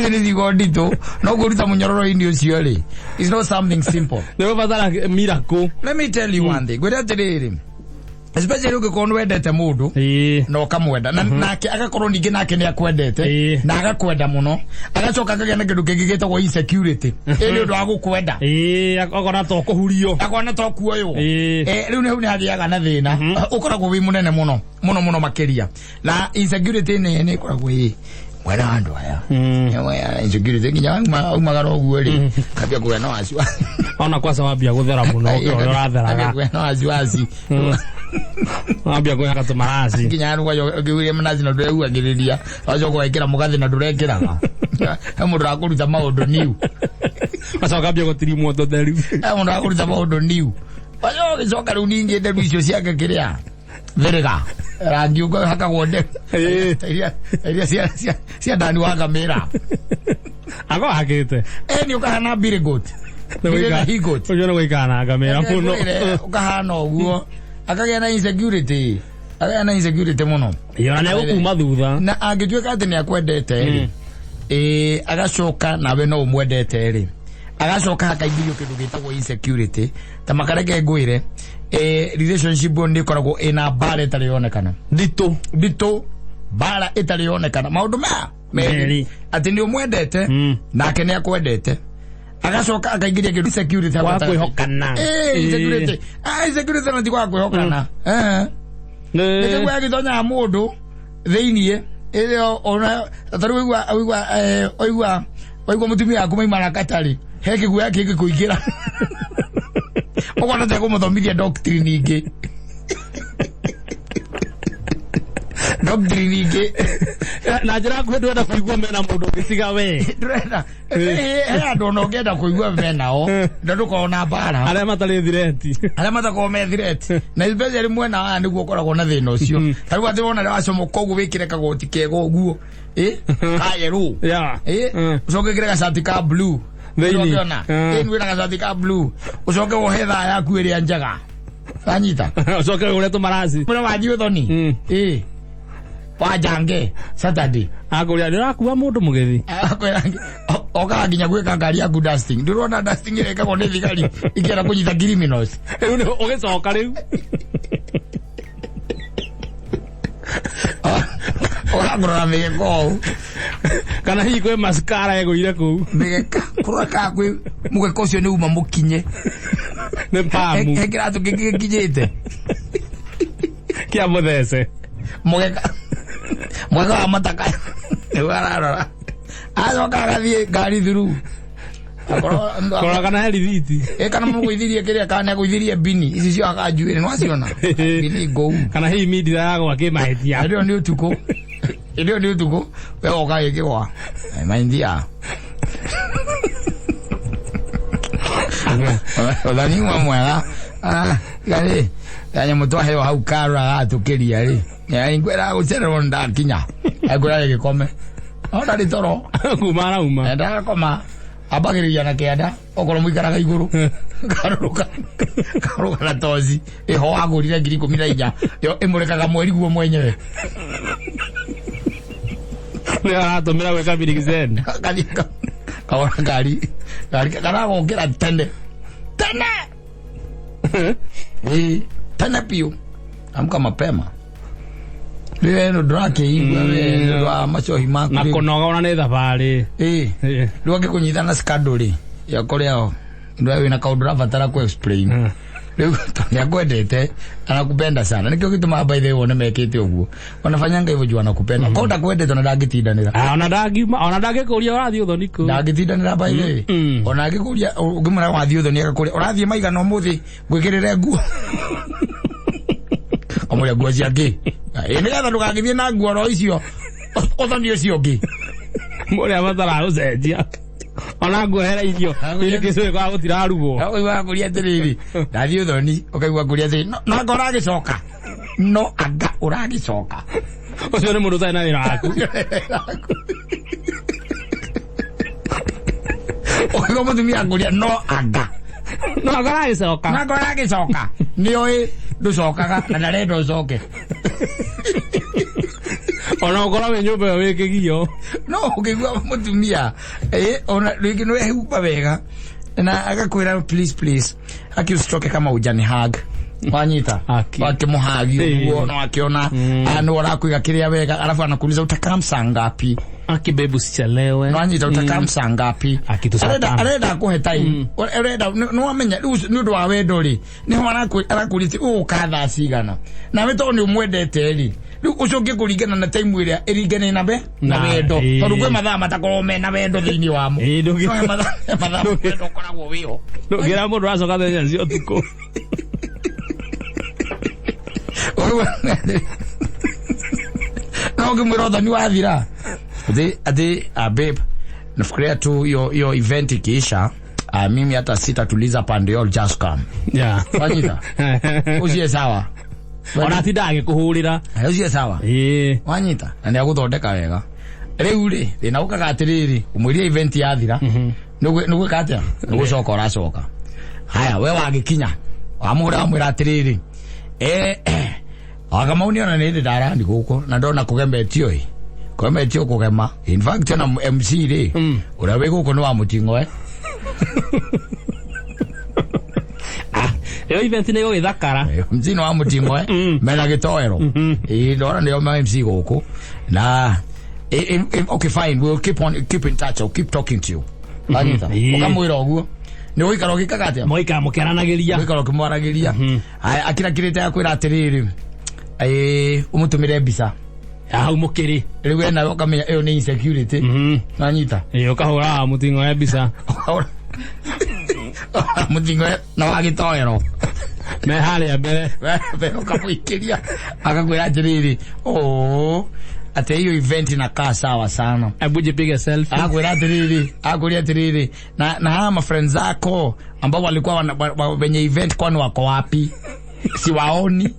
Ni digondito no guruta munyororo ini ucio ri. It's not something simple. Never fatara miracle. Let me tell you one thing. Gwira tiriri. Especially ukikorwo wendete mundu no kamwenda nake agakorwo ningi nake ni akwendete na agakwenda muno agacoka akagĩa na kindu kingi gitagwo insecurity ni undu wa gukwenda akona to kuhurio akona to kuoyo riu ni hagiaga na thina ukoragwo wi munene muno makiria na insecurity ni ikoragwo mwana andu aya ya insecurity nginya umagara oguo ri kabia kuya no acio ona kwasa wambia guthera muno uratheraga no acio Ambia kwa kato marasi. Kinya ruwa giwire manazi na ndure uagiriria. Ajo kwa ikira mugathi na ndurekiraga. Mundu akuruta maundu niu. Asa kabia gutiri muoto theri. Mundu akuruta maundu niu. Ajo gicoka riu ningi nderu icio ciake kiria. Theriga. Rangi uko haka gwonde. Iria cia ndani wa kamera. Ago hakite. Ni ukahana birigot. Ndoika higot. Ojo no wikana kamera muno. Ukahana oguo. Akagĩa na insecurity muno. Yona ne gukuma thutha. Na angĩtuĩka atĩ nĩ akwendete agacoka nawe no umwendete ri. Agacoka akaingĩrio kĩndũ gĩtagwo insecurity. Ta makareke ngwĩre relationship nĩ ĩkoragwo ĩna mbara ĩtarĩ yonekana. Nditũ mbara ĩtarĩ yonekana. Maũndũ maya merĩ atĩ nĩ umwendete nake nĩ akwendete. Agacoka akaingĩria kĩndũ security wa kwĩhokana. Security na ti kwa kwĩhokana. Nĩ kwa gĩtonya mũndũ thĩiniĩ ĩrĩa ona tarũ oigua mutumia yaku maimana katari he kĩguoya kĩngĩ kũingĩra ũkona ta kũmũthomithia doctrine ingĩ ningĩ na njĩra nguhĩ ndwenda kũigua mena mũndũ ũngĩtiga we ndĩrenda andũ ona ũngĩenda kũigua menao ndũkorwo na mbara arĩa matarĩ thireti arĩa matakorwo me thireti na especially mwena waya nĩguo ũkoragwo na thĩna ũcio ta rĩu atĩ wona wacomoka ũguo wĩkĩre kagoti kega ũguo kayerũ ũcoke wĩkĩre gacati ka blue ũkiona wĩna gacati ka blue ũcoke wohe thaa yaku ĩrĩa njega wanyita ũcoke ũrĩa tũmaraci mũna wanji ũthoni wajange Saturday akũrĩa ndĩrakua mũndũ mũgethi okaga nginya gwĩka ngari yaku dusting ndĩrona dusting ĩrekagwo nĩ thigari ikĩenda kũnyita criminals rĩu nĩ ũgĩcoka rĩu ũragũrora mĩgeka ũũ kana hihi kwĩ mascara ĩgũire kũu mĩgeka kũrakaga kwĩ mũgeka ũcio nĩ uma mũkinye nĩ pamu kĩratũ kĩngĩ gĩkinyĩte kĩa mũthece mũgeka wa mataka nĩguo ararora acoka agathiĩ ngari through kũrora kana he rithiti kana mũgũithirie kĩrĩa kana nĩagũithirie bini ici cio akanjuĩrĩ nĩwaciona bini ngũu kana hihi mindira yagwa kĩmahĩtia ĩrĩo nĩ ũtukũ we woka gĩkĩgwa maindia ũthani wa mwega gari nyamũ twaheo hau karũraga atũkĩria rĩ ngwĩraga gũcererwo ndakinya ngwĩraga gĩkome ndarĩ toro kuma rauma ndagakoma ambagĩrĩria na kĩanda okorwo mũikaraga igũrũ karũga na toci ĩho agũrire 14,000 yo ĩmũrekaga mweri guo mwenyewe nĩ aratũmĩra gwĩka birigizeni kaona ngari karagokĩra tene piũ amka mapema rĩu ndũrakĩigua we wa macohi maku na kũnoga ona nĩ thabarĩ rĩu angĩkũnyita na scandal rĩ yakũrĩa ndio wĩna kaũndũ ũrabatara ku explain rĩu nĩakwendete anakupenda sana nikio gituma by the way wone mekĩte ũguo wanafanyanga hivyo juu anakupenda kwa ndakwendete na ndangĩtindanĩra ona ndangĩkũria ũrathiĩ ũthoni kũ ndangĩtindanĩra by the way ona angĩkũria ũngĩmũra wathiĩ ũthoni agakũria ũrathiĩ maigana ũmũthĩ gwĩkĩrĩre nguo amũrĩa nguo ciake nĩgetha ndũgagĩthiĩ na nguo ro icio ũthoni ũcio ũngĩ mũrĩa matara gũcenjia ona nguohera irio kĩcũĩ kwa gũtirarugwo ũkaigua kũria atĩrĩrĩ ndathiĩ ũthoni ũkaigua kũria atĩrĩrĩ no anga ũragĩcoka no anga ũragĩcoka ũcio nĩ mũndũ ũtarĩ na wĩra waku ũkaigua mũtumia akũria no anga ũragĩcoka nĩoĩ ndũcokaga na ndarenda ũcoke ona ũkorwo wĩ nyũmba ĩyo wĩkĩgio no ũkĩigua mũtumia ona rĩngĩ nĩwehumba wega na agakwĩra please akiusichoke kama ujani hug wanyita wakĩmũhagi ũguo na wakĩona nĩ ũrakũiga kĩrĩa wega alafu anakuuliza utakaa msaa ngapi akibebu sichelewe wanyita utakaa msaa ngapi arenda akũhe time arenda nĩwamenya nĩ ũndũ wa wendo rĩ nĩho arakuuliza ũka thaa cigana nawe tondũ nĩ ũmwendete rĩ rĩu ũcoke kũringana na time ĩrĩa ĩringane na wendo tondũ kwĩ mathaa matakorwo mena wendo thĩinĩ wamo mathaa wendo ũkoragwo wĩho ndũngĩra mũndũ aracoka thenya cio ũtukũ no ngĩmwĩra ũthoni wathira ati babe nafikiria tu yo event ikiisha mimi hata sitatuliza pande all just come wanyita ucie sawa ona ti ndagĩkũhũrĩra ucie sawa wanyita na nĩagũthondeka wega rĩu rĩ thĩna ũkaga atĩrĩrĩ ũmwĩria event yathira nĩgwĩka atĩa nĩgũcoka ũracoka haya we wagĩkinya wamwĩra atĩrĩrĩ Kamau niona nĩ ndarani gũkũ na ndona kũgemetio kũgema in fact na MC rĩ ũrĩa wĩ gũkũ nĩ wa mũting'o yo event nĩ gũgĩthakara MC nĩ wa mũting'o mena gĩtoero ndona nĩo ma MC gũkũ na okay fine we'll keep in touch, I'll keep talking to you Anita ukamwĩra ũguo nĩ ũikara ũgĩkaga atĩa mũikara mũkĩaranagĩria mũikara ũkĩmwaragĩria akĩrakĩrĩte akwĩra atĩrĩrĩ ũmũtũmĩre mbica hau mũkĩrĩ rĩu we nawe ũkamenya ĩyo nĩ insecurity nanyita ũkahũra mũting'o ya mbica mũting'o na wagĩtoero me hale mbere ukamuikiria akakwira atiriri ate hiyo event inakaa sawa sana, hebu jipige selfie. Akwira atiriri na hama friends zako ambao walikuwa wenye event kwani wako wapi? Si waoni?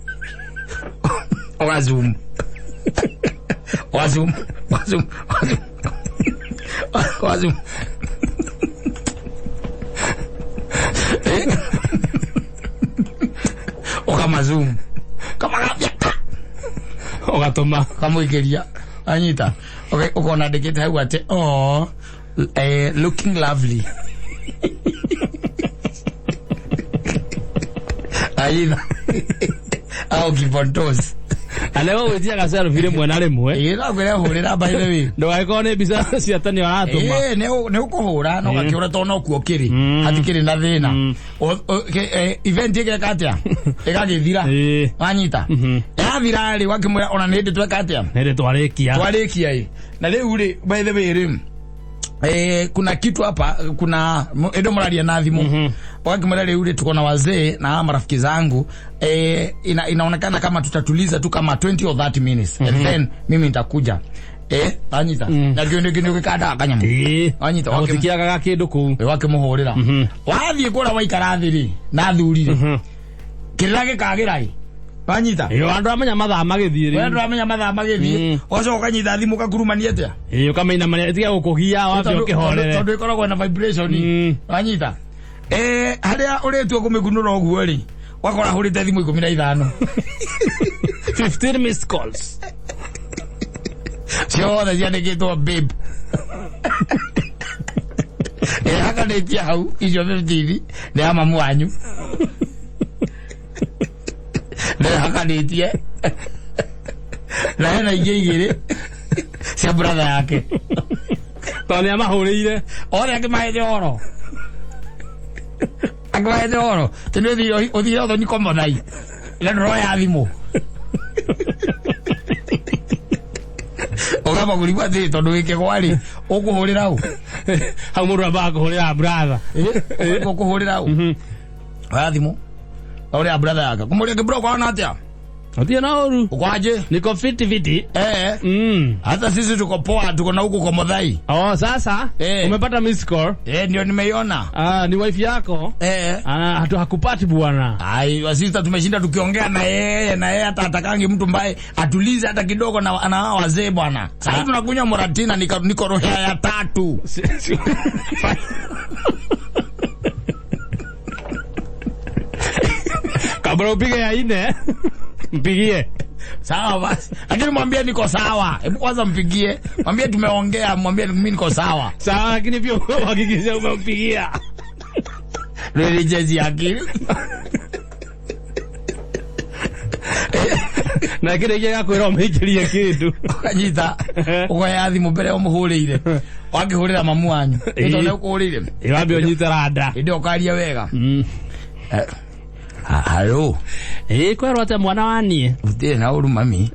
Wazum Okamazum kama ogatoma kamuigeria anyita ukona dikete hau ate looking lovely ayina au kipontos alewa wetia kasero vile mwana lemwe kwera hurira by the way ndo aikone bisa cia tani waratuma ne ukuhura no gakiura to no kuokiri hatikiri na thina event yake katia igagithira wanyita yathira ri wakimura ona nende twekatia nende twarikia na leo ri by the way kuna kitu hapa, kuna edo mradia na thimu wakimura leo ri tuko na wazee na marafiki zangu inaonekana kama tutatuliza tu kama 20 or 30 minutes and then mimi nitakuja anyita na gende kada akanyamu anyita wakikia gaga kindu ku wakimuhurira wathie kura waikarathiri na thurire kirage kagirai anyita andu amenya mathaa magithiri andu amenya mathaa magithiri oco kanyita thimu kakurumania atia ukamenya manya tiga gukugia wapi ukihorere tondu ikoragwo na vibration anyita haria uretwo kumigunura oguo ri wakora hurite thimu 15 15 missed calls ciothe ciandikitwo babe akanitia hau icio 15 nĩ ya mamu wanyu akanitie na hena ingĩ igĩrĩ cia brother yake tondũ nĩamahũrĩire othe akĩmahe thoro tene uthire othoni komothai ila ndoro ya thimu ogaba kuligwa thi tondu wike gwari ukuhurira u hau mundu amba kuhurira brother ukuhurira u wa thimu ore brother yake kumuria ke bro kwa na atia atia na oru ukwaje niko fiti hata sisi tuko poa, tuko na huko komothai. Sasa umepata miss call ndio nimeiona. Ni wife yako hakupati bwana. Ai wasista tumeshinda tukiongea na yeye hata atakangi mtu mbaye atulize hata kidogo na wazee bwana. Sasa tunakunywa moratina niko roho ya 3 kabla upige ya 4 mpigie. Sawa basi. Lakini mwambie niko sawa. Hebu kwanza mpigie. Mwambie tumeongea, mwambie mimi niko sawa. Sawa, lakini pia uhakikishe umempigia. Really jezi akili. Na kile yeye kwera umejiria kitu. Kanyita. Uko yathi mbere umuhurire. Wakihurira mamu wanyu. Ndio leo kuhurire. Iwambie onyita rada. Ndio karia wega. Halo. Kwero ate mwana wani. Utie na uru mami.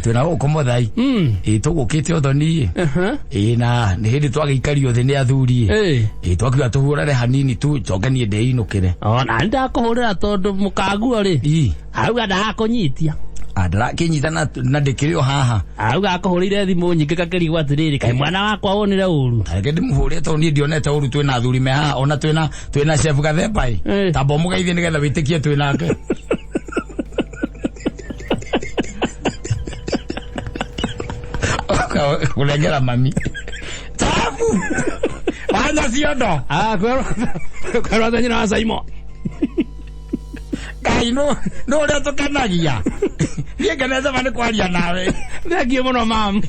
Twina uko mothai. Tugukite othoni. Na ni hindi twagikari othe ni athuri. Twakiwa tuhurare hanini tu coganie ndeinukire. Na ndakuhurira tondu mukangu ri. Auga ndakunyitia. Adra kinyita na ndikirio haha. Auga akuhurire thimu nyingi kakirigwa atiriri kai mwana wakwa wonire uru. Ake ndimuhurire to ni ndionete uru twina athuri me haha ona twina chef Gathepai. Tabo mugeithie nigetha witikie twinake. Kulengera mami. Tabu. Wana siondo. Kwero ate nyina Saimo. Kai no le tokanagia. Niĩ ngenete mane kwaria nawe. Thengio muno mam.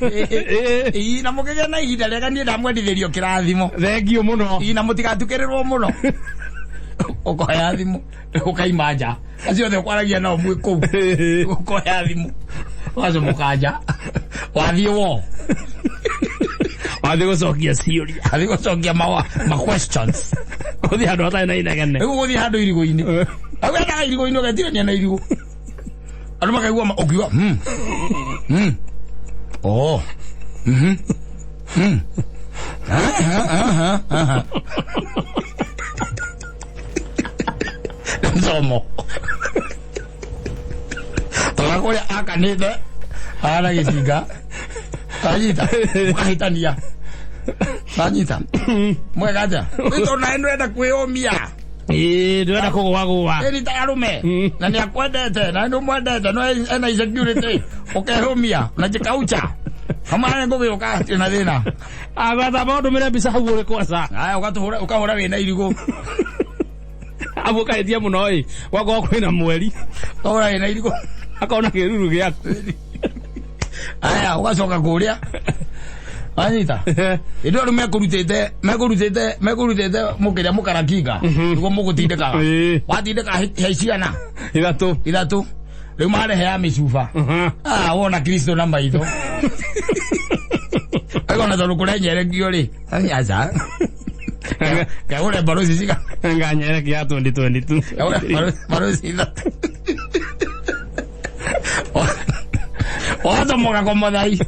Na mukigea na ihinda rega niĩ ndamwendithirio kirathimo. Thengio muno. Na mutigatukirirwo muno. Ukoya thimu ukaimanja. Acio the kwaragia na umwe kuu. Ukoya thimu. Wazo mukaja. Wathie wo. Wathie gucokia ciuria. Wathie gucokia ma questions. Uthi handu atai na inegene. Uthi handu irigo-ini. Awega irigo-ini ugetirania na irigo. Andu makaigua ukiwa oh Somo. Tolako ya akanite. Ana gisiga. Kanyita. Mukahitania. Kanyita. Mwekaja. Ito naenda kwĩomia. Ndĩrenda kũgũagũa. Ĩni ta arũme. Na nĩ akwendete, na nĩ mwendete, no ena insecurity. Ũkehũmia, na jikaucha. Hamana ngũgĩũka na thĩna. Agwatha maũndũ mĩre mbica hau ũrĩ kwaca. Aya ũkahũra wĩna irigũ. Abu kaetia mũno ĩ. Gwakwa kwĩna mweri. Ũkahũra wĩna irigũ. Akona kĩruru gĩaku. Aya ũgacoka kũrĩa. Anyita. Indo rĩu mekũrutĩte mũkĩrĩa mũkarakinga. Nĩguo mũgũtindĩkaga. Watindĩka heiciana. Ithatũ. Rĩu marehe ya mĩcuba. Wona Kristo na maitho. Agona tondũ kũrenyerekio rĩ. Anyaca. Kaũre barosi cika. Nganyereki ya 2022. Barosi ithatũ. Watomoka kwa mathai.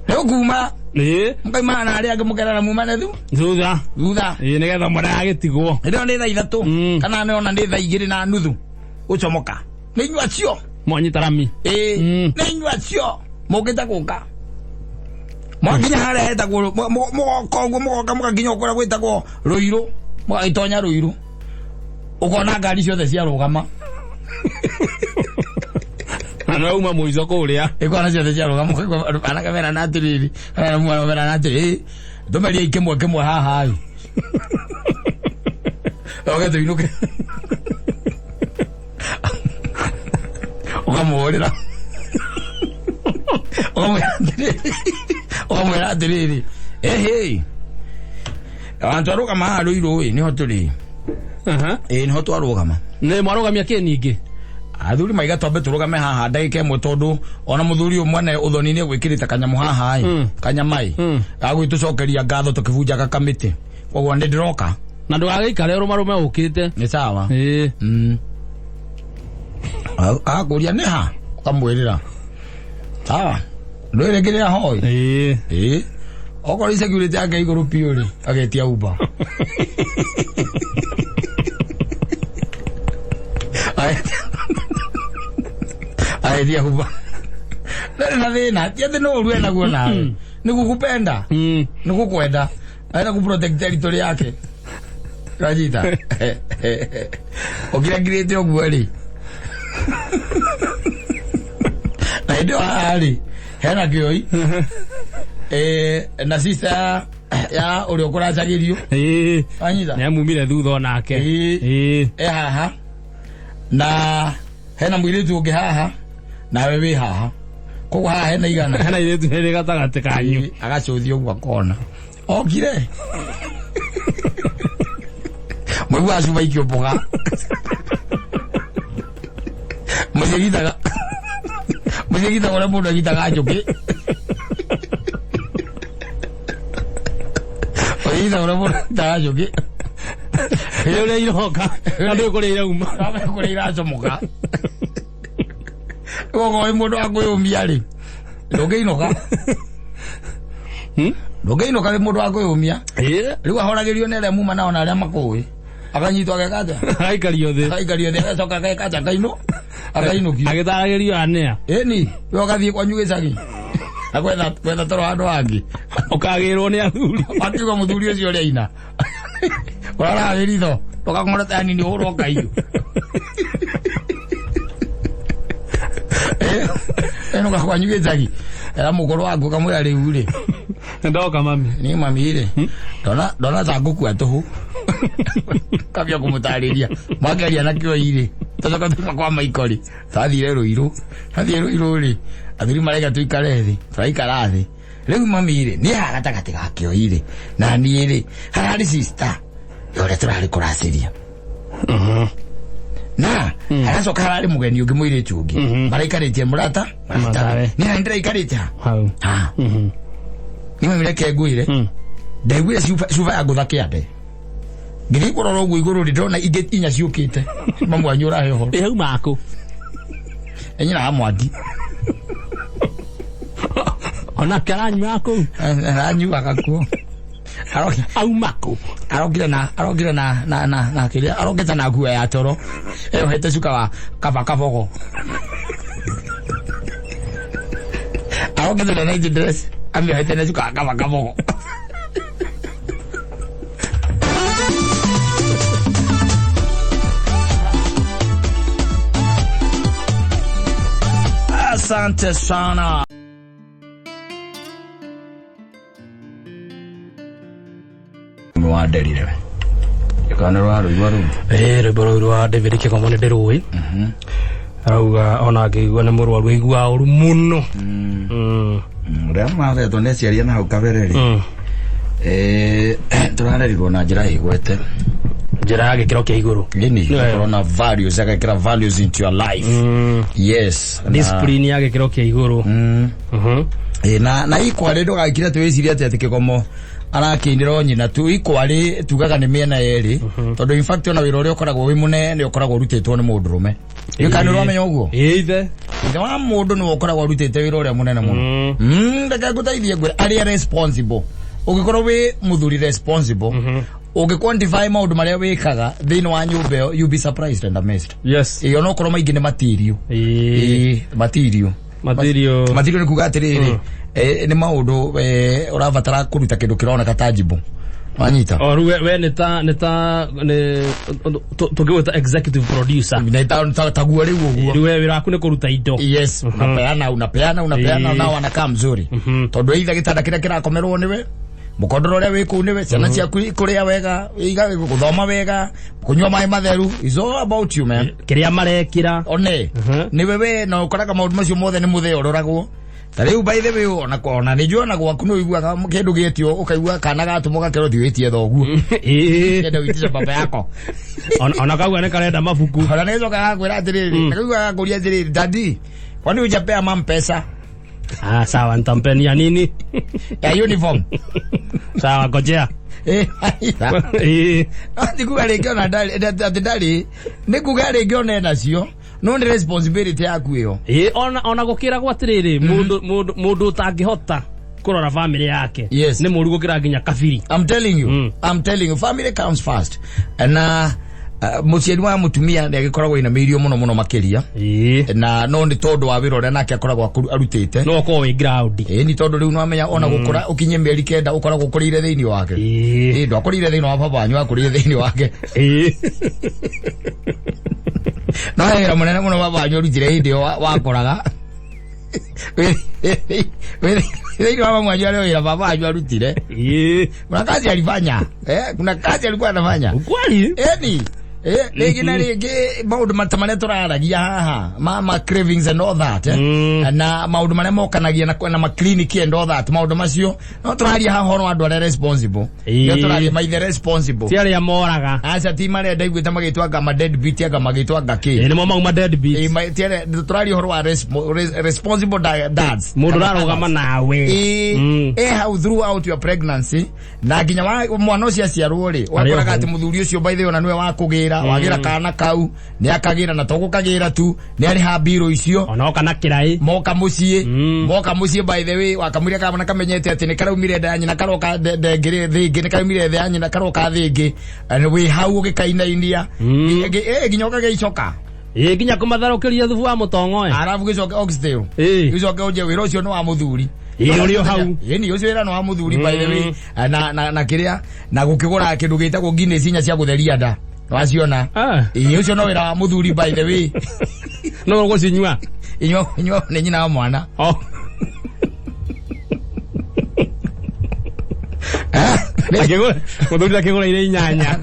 Leo kuma. Mkaima na arĩa angĩ mũkerana mumane thu. Thutha. Nĩgetha mwana agĩtigwo. Ndio nĩ thaa ithatũ. Kana nĩ ona nĩ thaa 2:30. Ũcomoka. Nĩ inyua cio. Mwanyitarami. Nĩ inyua cio. Mũgĩte gũka. Mwakinya harĩa hetagwo mũgoka mũkakinya ũkora gwĩtagwo Rũirũ. Mũgagĩtonya Rũirũ. Ũkona ngari ciothe ciarũgama. Ana uma mũico kũrĩa. Ĩkona ciothe ciarũgama. Ana kamera na atiriri. Ana mwana kamera na atiriri. Ndomeria ikĩmwe haha ĩ. Oke tuinuke. Ukamwĩra. Okamwĩra atiriri. Hey. Abantu arũgama haha Rũirũ ĩ nĩho tũrĩ. Nĩho twarũgama. Nĩ mwarũgamia kĩ ningĩ? Athuri maiga twambe tũrũgame haha ndagĩka ĩmwe tondũ ona mũthuri ũmwe ũthoni nĩ gwĩkĩrĩte kanyamũ haha ĩ. Kanyamai. Gagwĩtũcokeria ngatho tũkĩbunjaga kamĩtĩ. Koguo nĩ ndĩroka. Na ndũgagĩikare ũrũmarume ũkĩte. Nĩ sawa. Akũria nĩ ha? Ũkamwĩrĩra. Sawa. Ndwĩrĩkĩrĩra hoi. Okorwo insecurity yake igũrũ piũ rĩ, agetia Uber. Aetia Uber. Na thĩna, tiatĩ no ũrue naguo nawe. Nĩ gũkupenda. Nĩ gũkwenda. Aenda kuprotect territory yake. Rajita. Ũkĩrangirĩte ũguo rĩ. Na ndio hali. Hena kĩoi. Na sister ya ũrĩa ũkũracagĩrio. Anyita. Nĩ amumire thutha onake. Haha. Na hena mũirĩtu ũngĩ haha. Nawe wĩ haha. Koguo haha hena igana. Hena irĩtu hĩrĩ gatagatĩ kanyu. Agacũthia ũguo akona. Okire. Mũigua acuba ikio mboga. Mũcigitaga ũrĩa mũndũ agitaga njũkĩ. Mũcigitaga ũrĩa mũndũ agitaga njũkĩ. Ũrĩa iroka. Na ndũĩ kũrĩa irauma. Kũrĩa iracomoka. Koguo mũndũ wa kwĩyũmia rĩ. Ndũngĩinũka. Ndũngĩinũka wĩ mũndũ wa kwĩyũmia. Rĩu ahoragĩrio nĩ arĩa muma nao na arĩa makũĩ. Akanyitwo agekaja. Agaikario thĩ. Agacoka agekaja akainũ. Akainũkio. Agĩtaragĩrio anĩa. Ĩni, we ũgathiĩ kwanyu gĩcagi. Na gwetha toro handũ hangĩ. Ũkagĩrwo nĩ athuri. Akiuga mũthuri ũcio ũrĩa ina. Ũraraga gĩritho. Ndũkakũmũrete hanini ũhũrwo kaiyũ. Ĩnuka kwanyu gĩcagi. Era mũkũrũ waku kamwĩra rĩu rĩ. Ndoka mami. Ni mami rĩ. Ndona ta ngũkua tũhũ. Kambia kũmũtarĩria. Mwageria na kĩoi rĩ. Tũcoka tuma kwa Maikori. Twathire Rũirũ. Twathiĩ Rũirũ rĩ. Athuri maraiga tũikare thĩ. Tũraikara thĩ. Rĩu mami rĩ. Nĩ haha gatagatĩ ga kĩoi rĩ. Na niĩ rĩ. Hararĩ sister. Yore tũrarĩ kũracĩria. Na agacoka hararĩ mũgeni ũngĩ mũirĩtu ũngĩ. Maraikarĩtie mũrata. Nĩ na ndĩraikarĩte hau. Nĩ mami reke ngwĩre. Ndaiguire cuba ya ngũtha kĩande. Ngĩthiĩ kũrora ũguo igũrũ rĩ ndĩrona ingĩ inya ciũkĩte. Mamu wanyu ũrahe ũhoro. Ĩhauma akũ. Enyina ha Mwangi. Ona karanyua akũ. Aranyuaga kuo. Aumako. Arogire na kiria. Arogeta na guo ya toro. Hete suka wa kabakabogo. Arogeta na night dress. Ami hete na suka kabakabogo. Asante sana. Mwaderire. Yakana rwaro rwaro. Rwa David Kigoma ne deroi. Auga ona ngigua ne murwaru igua uru muno. Rema the donesi ari na hau kabereri. Turarerirwo na njira igwete. Njira ya gikiro kia iguru. Nini? Corona values, agakira values into your life. Yes. Discipline ya gikiro kia iguru. Na ikwale ndo gakira twiciria ati Kigoma arakinira nyina tu ikwale tugaga ni miena yeri tondu in fact ona wira uria ukoragwo wi munene ukoragwo urutitwo ni mundurume ikanirwo amenya uguo ithe wa mundu ni ukoragwo urutite wira uria munene muno ndaka gutaithie ngwe ari responsible ugikorwo wi muthuri responsible ugiquantify maundu maria wikaga thiini wa nyumba you be surprised and amazed. Yes, iyo no korwo maingi ni material material ni kuga atiriri ni maundu urabatara kuruta kindu kironeka tangible wanyita oru we neta tugiweta executive producer neta taguo riu uguo we wiraku ni kuruta indo. Yes, unapeana na wanaka mzuri tondu either gitanda kiria kirakomerwo niwe mukondoro ria wiku niwe ciana ciaku kuria wega iga guthoma wega kunywa mai matheru is all about you man kiria marekira one niwe we na ukoraga maundu macio mothe ni mutheo roragwo tariu by the way ona ni njona gwaku no igua kindu gietio ukaigua kana gatumoga kero thiwitie thoguo kendo witie baba yako ona kaugwa ne karenda mabuku ona ne zoka gakwira atiriri kaugwa gakuria atiriri daddy kwani ujapea mam pesa sawa ntampenia nini ya uniform sawa gojea ndikuga ringi ona ndari nikuga ringi ona nacio no ni responsibility yaku iyo ona gukira gwatiriri mundu utangihota kurora family yake ni muri gukira nginya kabiri. I'm telling you family comes first na muciari wa mutumia ni agikoragwo ina mirio muno makiria na no ni tondu wa wira uria nake akoragwo arutite no ko we ground ni tondu riu no amenya ona gukura ukinye mieri kenda ukoragwo ukurire thiini wake ndo akurire thiini wa baba wanyu akurire thiini wake no era munene muno baba wanyu rutire hindi wakoraga Wewe mama mwanjua leo ila baba ajua rutire. Kuna kazi alifanya. Kuna kazi alikuwa anafanya. Ukweli? Legi na legi maundu matamane turaragia haha. Ma cravings and all that. Na maundu mane mokanagia na ma clinic and all that. Maundu macio no turaria haha horo andu are responsible. Yo turaria maithe responsible. Tiari ya moraga. Acha timare ndaigwita magitwa ma dead beat ya magitwa ngaki. Ni mo ma dead beat. Tiare turaria horo wa responsible dads. Mundu rarugama nawe. How throughout your pregnancy na ginya wa mwana ucio aciarwo ri wakoraga ati muthuri ucio by the way ona niwe wakugira wagira kana kau ni akagira na togukagira tu ni ari ha biro icio ona kana kirai moka mucie by the way wakamuria kana kamenyete ati ni karaumire nda nyina karoka ndengire thingi ni karaumire nda nyina karoka thingi we hau gikaina india ginya ukageicoka ginya kumatharukiria thubu wa mutongo arabu gicoka oxtail gicoka uje wira ucio no wa muthuri Iyo hau ni ucio wira no wa muthuri by the way na kiria na gukigura kindu gitagwo Guinness inya cia gutheria nda waciona ucio no wira wa muthuri by the way no gucinywa inywa ni nyina wa mwana muthuri akigura ire inyanya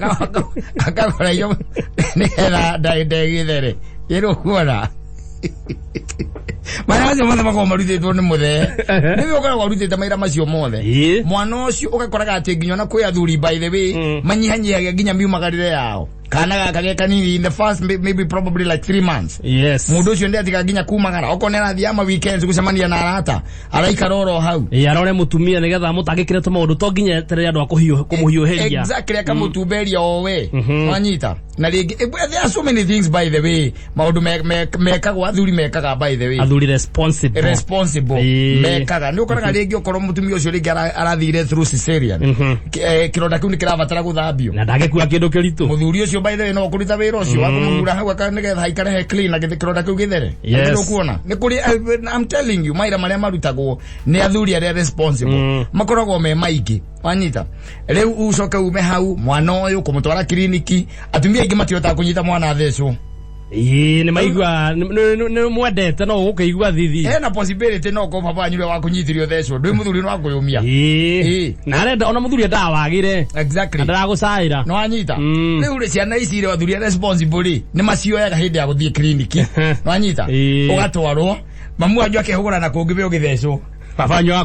akagura iyo ni era ndagithere yero kuona Mara cio mothe makorwo marutitwo ni muthe niwe ukoragwo arutite maira macio mothe mwana ucio ugakoraga ati nginya na kwi athuri by the way manyihanyihagia nginya miumagarire yao kana kage kanini in the first maybe probably like 3 months. Yes. Mundu ucio ndi atigaginya kumagara okonera thia ma weekends gucemania na arata araikaroro hau arore mutumia nigetha mutagikire to maundu to nginya tere andu kumuhiuheria exactly akamutumberia owe wanyita na ringi there are so many things by the way maundu mekagwa athuri mekaga by the way athuri responsible mekaga ni ukoraga ringi okoro mutumia ucio ringi arathire through cesarean kironda kiu ni kirabatara guthambio na ndagekua kindu kiritu muthuri ucio by the way no kuruta wira ucio wakumura hau akanigetha haikare he clean na kironda kiu githere ndio kuona ni kuri I'm telling you maira maria marutagwo ni athuri aria responsible makoragwo me maiki wanyita riu ucoka ume hau mwana uyu kumutwara kliniki atumia ingi matiota kunyita mwana thecwo ni maigua ni mwendete no ukeigua thithi na possibility no ko papa nyure wa kunyithirio thecwo ndui muthuri no akuyumia na arenda ona muthuri ndawagire exactly ndaragucaira no anyita riu ri ciana ici ri athuri responsible ni macioyaga hindi ya guthie kliniki no anyita ugatwarwo mamu anyu akehugura na kungi be ugithecwo babanyo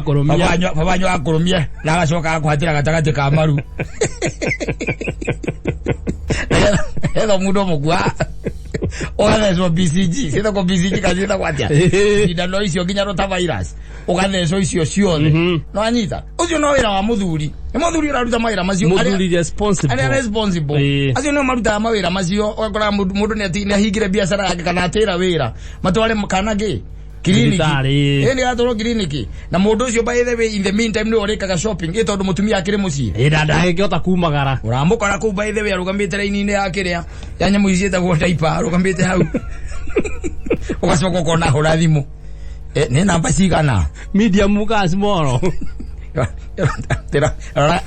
akurumia na agacoka akuhatira gatagati ka maru ego mudo mugwa ugathecwo BCG sitha ko BCG kazita kwatia ida no icio nginya rota virus ugathecwo icio ciothe no anyita ucio no wira wa muthuri ni muthuri uraruta mawira macio muthuri responsible acio no maruta mawira macio ukora mundu ni ahingire biashara yake kana atira wira matware kanage kliniki ni atoro kliniki na mundu ucio by the way in the meantime ni orekaga shopping tondu mutumia akire mucii ndagekihota kumagara uramukora ku by the way arugambite raini-ini ya kiria ya nyamu ici etagwo diaper arugambite hau ugacoka ukona hura thimu ni namba cigana medium ka small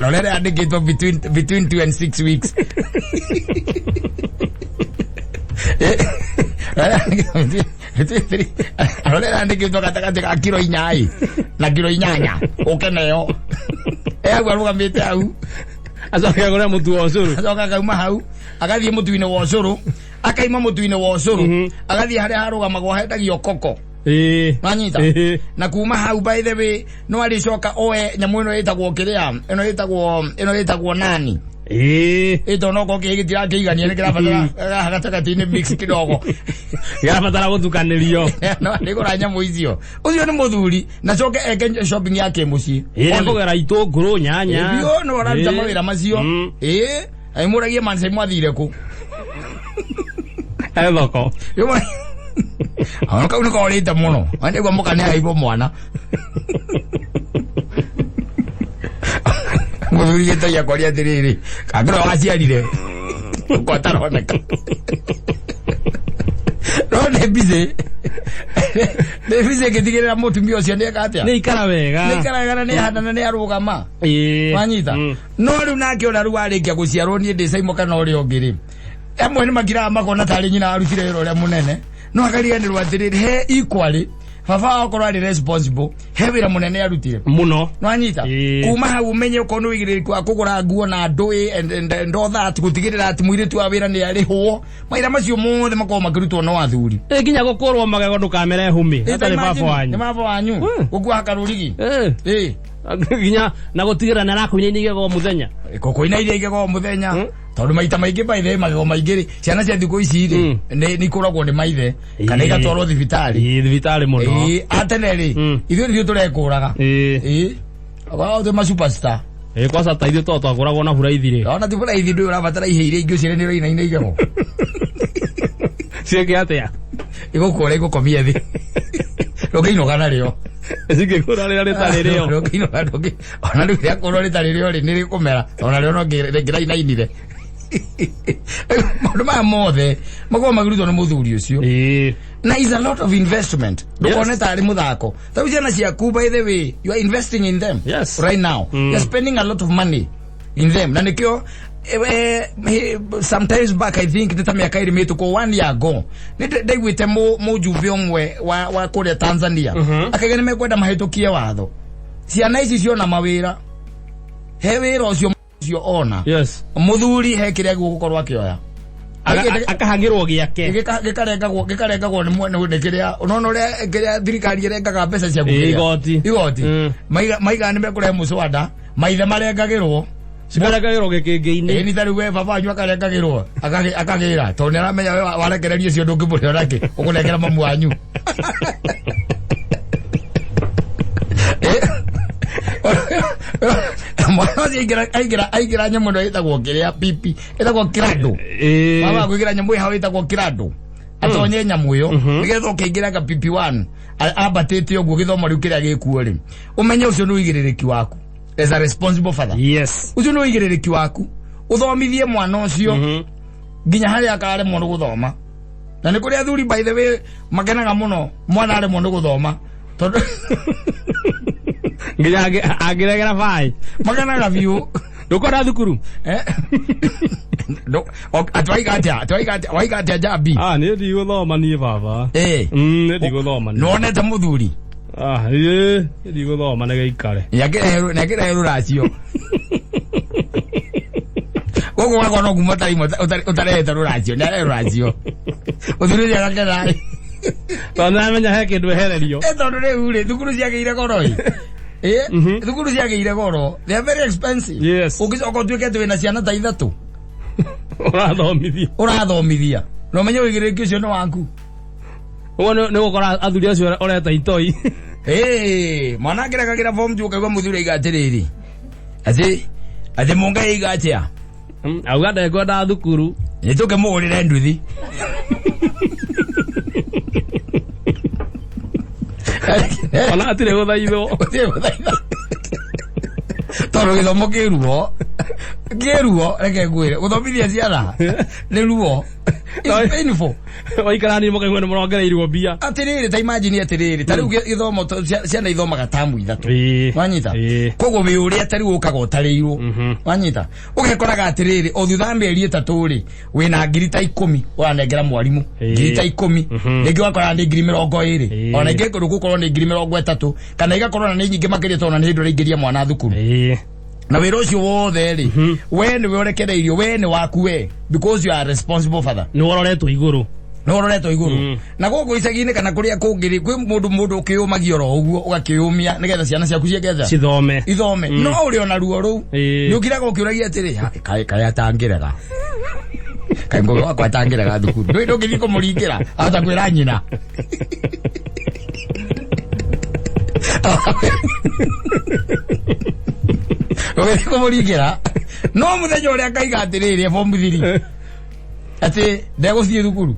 rorere andikitwo between 2 and 6 weeks arorera andikitwo gatagati ka kilo 4 na kilo 8 ukeneo hau arugamite hau acoka gura mutu wa ucuru acoka kauma hau agathie mutu-ini wa ucuru akaima mutu-ini wa ucuru agathie haria harugamagwo hendagio koko manyita na kuma hau by the way no alicoka oe nyamu ino itagwo kiria ino itagwo nani ito no ko kigitira kigania ni kirabatara hagatagati-ini mix kidogo kirabatara gutukanirio no ndigura nyamu icio ucio ni muthuri na coke eke shopping yake mucii kugera itunguru nyanya bio no araruta mawira macio aimuragie manse mwathire ku thoko Ano kau niko orita muno. Ande gwa muka ne aibo mwana. Muthuri yeta ya koria tiriri. Kagro aciarire. Ko taroneka. No ne bize. Ne bize kitigirira mutumia ucio ne katia. Ni ikara wega. Ne hana ne arugama. Wanyita. No riu nake ona ru arikia guciarwo ni ndi saimoka no ri ongiri. Emwe ni magira makona tari nyina arutire ro ria munene. No akariganirwo atiriri he equally baba akorwo ari responsible he wira munene arutire muno no anyita kuma hau umenye ukono wigiriku akugura nguo na ndui and all that gutigirira ati mwiritu wa wira ni arihwo maira macio mothe makoma makirutwo no athuri nginya gukorwo magego ndukamere humi atari baba wanyu gukua karurigi nginya na gutigira na rakunya igego muthenya kokoina igego muthenya tondu maita maingi maithe magego maingiri ciana cia thiku ici ri ni kuragwo ni maithe kana igatwarwo thibitari muno ateneri ithuĩ nĩthuĩ tũrekũraga othe ma superstar kwa sata ithuĩ to twakũragwo na buraithi rĩ ona ti buraithi ndũĩ ũrabatara ihe iria ingĩ ciene nĩ ũrainaina igego ciĩke atĩa igũkũra igũkomia thĩ ndũngĩinoga narĩo cingĩkũra rĩrĩa rĩtarĩ rĩo ona rĩu rĩakũrwo rĩtarĩ rĩo rĩ nĩ rĩkũmera ona rĩo no ngĩrainainire maundu maya mothe makorwo magirutwo nĩ mũthuri ũcio na is a lot of investment ndũkone tarĩ mũthako tau ciana ciaku by the way you are investing in them right now you are spending a lot of money in them na nĩkĩo sometimes back I think nita miaka iri mituko 1 year ago ndaiguite mujumbe umwe wa kuria Tanzania akagene mekwenda mahitukie watho ciana ici ciona mawira he wira ucio ona muthuri he kiria gukorwo akioya akahagirwo giake gikarengagwo ni mwene kiria unono ria kiria thirikari irengaga mbeca cia igoti maiga ni mekure muswada maithe marengagirwo Cikaragagirwo gikingi-ini. Ni tari we baba wanyu akarengagirwo. Akagira. Tondu aramenya we warekereria cio ndungimurira nake. Ukunengera mamu wanyu. Mwana aigira nyamu ndo itagwo kiria pipi. Itagwo kirando. Baba kuigira nyamu hau itagwo kirando. Atonye nyamu yo. Nigetho ukiingira ga pipi 1. Abatete ogwo githomo riu kiria gikuo ri. Umenye ucio ni uigirereki waku. As a responsible father. Yes. Ucio ni uigirereki waku. Uthomithie mwana ucio. Nginya hari akare mwana guthoma. Na ni kuri athuri by the way makenaga muno mwana ari mwana guthoma. Tondu nginya agiregera vai. Makenaga biu. Ndukora thukuru. Atwaigatia jabi. Ni ndigũthoma niĩ baba. Nĩ ndigũthoma niĩ. Nonete mũthuri. Nĩ ndigũthoma nĩ gĩikare. Nĩakĩrehe rũracio. Gũkũ gwakwa no kuma ũtarehete rũracio. Nĩarehe rũracio. Mũthuri ũcio agakena. Tondũ nĩamenya he kĩndũ ehererio. Tondũ rĩu rĩ thukuru ciagĩire goro ĩ. Thukuru ciagĩire goro. They are very expensive. Yes. Ũngĩcoka ũtuĩke atĩ wĩna ciana ta ithatũ. Ũrathomithia. Na ũmenye wĩigĩrĩrĩki ũcio nĩ waku. Ũguo nĩ gũkora athuri acio ũreta itoi. Mwana akĩregagĩra form 2 ũkaigua mũthuri aiga atĩrĩrĩ. Atĩ mũnga aiga atĩa. Auga ndekwenda thukuru. Nĩtũkĩmũgũrĩre nduthi. Ona atirĩ gũthaithwo. Tondũ gĩthomo kĩruo reke ngwĩre gũthomithia ciana nĩ ruo. It's painful. Waikarani mũkaigua nĩ mũrongereirwo mbia. Atĩrĩrĩ ta imagine atĩrĩrĩ ta rĩu gĩthomo ciana ithomaga tamu ithatũ. Wanyita. Koguo wĩ ũrĩa tarĩ ũkaga ũtarĩirwo. Wanyita. Ũgekoraga atĩrĩrĩ o thutha mĩeri 3 rĩ wĩna ngiri ta 10 ũranengera mwarimũ. Ngiri ta 10. Rĩngĩ wakora nĩ ngiri 20. Ona ingĩ kũndũ gũkorwo nĩ ngiri 30 kana igakorwo nĩ nyingĩ makĩria tondũ nĩ hĩndĩ ũraingĩria mwana thukuru. Na wĩra ũcio wothe rĩ we nĩ werekereirio we nĩ waku we because you are a responsible father. Nĩ woretwo igũrũ. Na gũkũ icagi-inĩ kana kũrĩa kũngĩ kwĩ mũndũ ũkĩyũmagia oro ũguo ũgakĩyũmia nĩgetha ciana ciaku ciĩgetha ithome. No ũrĩ ona ruo rũu nĩ ũkiraga ũkĩũragia atĩrĩ kaĩ atangĩrega. Kaĩ ngũgĩ wakwa atangĩrega thukuru. Ndũgĩthiĩ kũmũringĩra ahota kwĩra nyina. Ũgĩthiĩ kũmũringĩra no mũthenya ũrĩa akaiga atĩrĩrĩ form 3 atĩ ndegũthiĩ thukuru.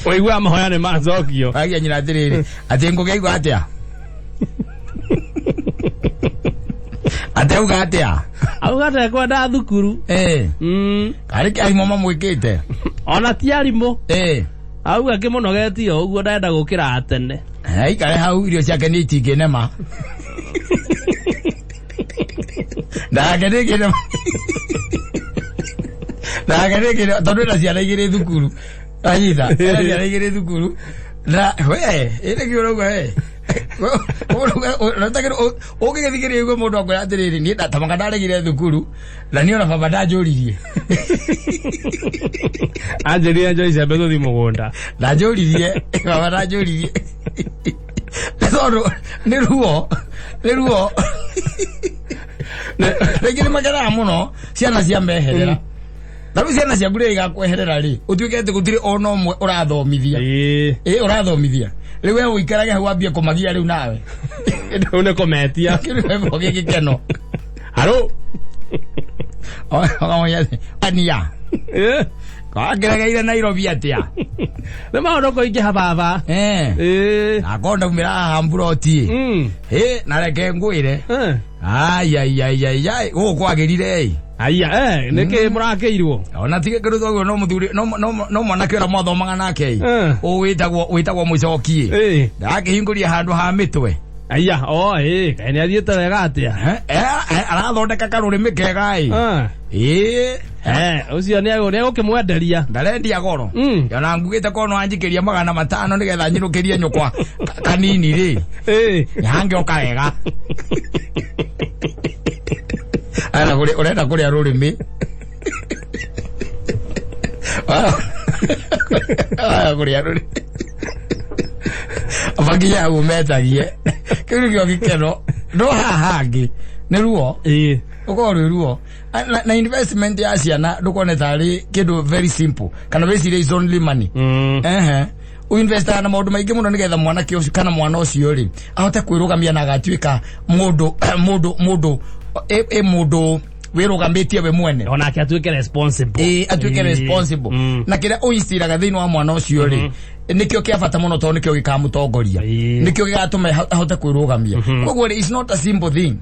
Waigua mahoya nĩ macokio. Agia nyina atĩrĩrĩ atĩ ngũkĩigua atĩa. Ateuga atĩa. Auga ndekwenda thukuru. Karĩ kĩarimũ mamwĩkĩte. Ona ti arimũ. Auga kĩmũnogetie ũguo ndenda gũkĩra tene. Aikare hau irio ciake nĩ itingĩnema. Ndagĩrĩkĩra tondũ ĩna ciana igĩrĩ thukuru. Anyita ĩna ciana igĩrĩ thukuru. Na we ĩrĩ kĩũrauga ũgĩgĩthikĩrĩria ũguo mũndũ akwĩra atĩrĩrĩ niĩ ndatamaga ndaregire thukuru na niĩ ona baba ndanjũririe. Anjĩrire njoe icembe tũthiĩ mũgũnda. Ndanjũririe baba ndanjũririe. Tondũ nĩ ruo. Rĩngĩ nĩ makenaga mũno ciana cia meherera. Na rĩu ciana ciaku rĩrĩa igakweherera rĩ ũtuĩke atĩ gũtirĩ ona ũmwe ũrathomithia. Ũrathomithia. Rĩu we ũikarage hau wambie kũmagia rĩu nawe. Rĩu nĩ kũmetia. Kĩrĩu gĩkeno. Haro. Ania. Kageregeire Nairobi atĩa. Nĩ maũndũ kũingĩha baba. Nakonda umĩra haha mburoti. Na reke ngwĩre. Ai gũkũ kwagĩrire. Aya nĩkĩ mũrakĩirwo. Ona tige kĩndũ thoguo no mũthuri no mwanake ũrĩa mwathomaga nake. Wĩtagwo Mũcoki. Ndakĩhingũria handũ ha mĩtwe. Aya kaĩ nĩ athiĩte wega atĩa. Arathondeka karũrĩmĩ kega ũcio nĩ egũkĩmwenderia. Ndarendia goro. Ona ngugĩte korwo no anjikĩria 500 nĩgetha nyirũkĩrie nyũkwa kanini rĩ. Hangĩoka wega. Ũrenda kũrĩa rũrĩmĩ. Kũrĩa rũrĩmĩ. Abakinya hau metagie. Kĩu nĩkĩo gĩkeno. ndo hahangi ne ruo uko ruo na investment ya ciana ndukone tari kindu very simple kana wecire is only money uinvesta na maundu maingi muno nigetha mwana cio kana mwana ucio ri ahote kwirugamia na agatuika mundu mundu wirugambitie we mwene onake atuike responsible atuike responsible na kira uistiraga thiini wa mwana ucio ri nikio kia bata muno to nikio gikamutongoria nikio gigatume ahote kwirugamia koguo is not a simple thing.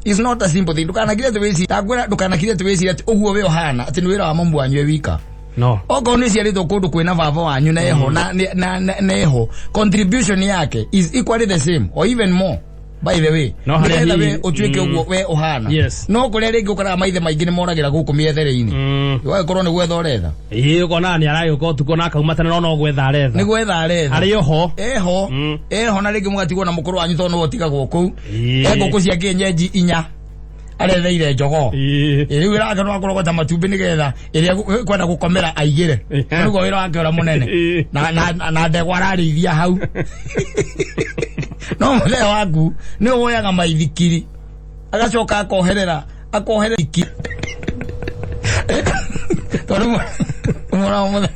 It's not a simple thing. Dukanakire tuwezi tagwera dukanakire tuwezi ati uguo we ohana ati ni wira wa mambu wanyu wika. No. Ogo ni ciarithwo kundu kwina baba wanyu na eho na eho contribution yake is equally the same or even more. By the way, no ngetha we utuike uguo we ohana. Yes. No kuria ringi ukara maithe maingi ni moragira guku miethere-ini. Wa korwo ni gwetha oretha. Uko nani arayuka utuko na kauma tena no gwetha aretha. Ni gwetha aretha. Ari oho. Eho na ringi mugatigwo na mukuru wanyu to no otigagwo kuu. Nguku cia kienyeji 4. Aretheire njogo riu iraga no akorogota matumbi nigetha iria kwenda gukomera aigire niguo wira wake ora munene na ndegwa ararithia hau no muthe waku ni woyaga maithikiri agacoka akoherera iki tori mura muthe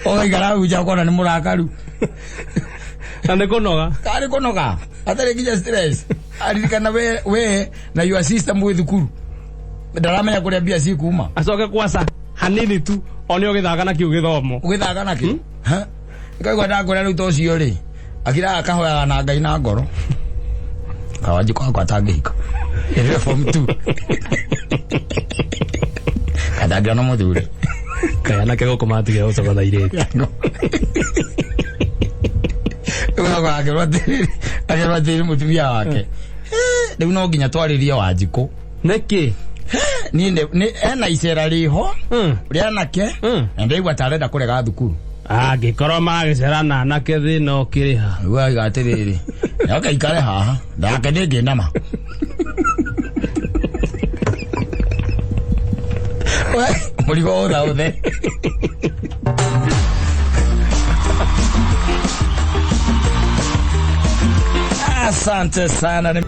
oigara uja kona ni murakaru ande konoga kari konoga atari kija stress aririkana we na your sister mwe thukuru ndaramenya kuria bia ci kuma acoke kwasa hanini tu onio githaga na kiu githomo ugithaga na ki ha ikaigwa ndakora riu to cio ri akira akahoyaga na Ngai na ngoro kawaji kwa tangihika ere form 2 kadaga no muthuri kayana kego komatige ucoka thaire Unaga agirwa mutumia wake riu no nginya twaririe Wanjiku niki ni ena icera riho ria nake ndeigwa tarenda kurega thukuru angikorwo magicerana nake thina ukiriha we gatiriri yaka ikare haha ndake ndinginama we murigo uthe asante sana.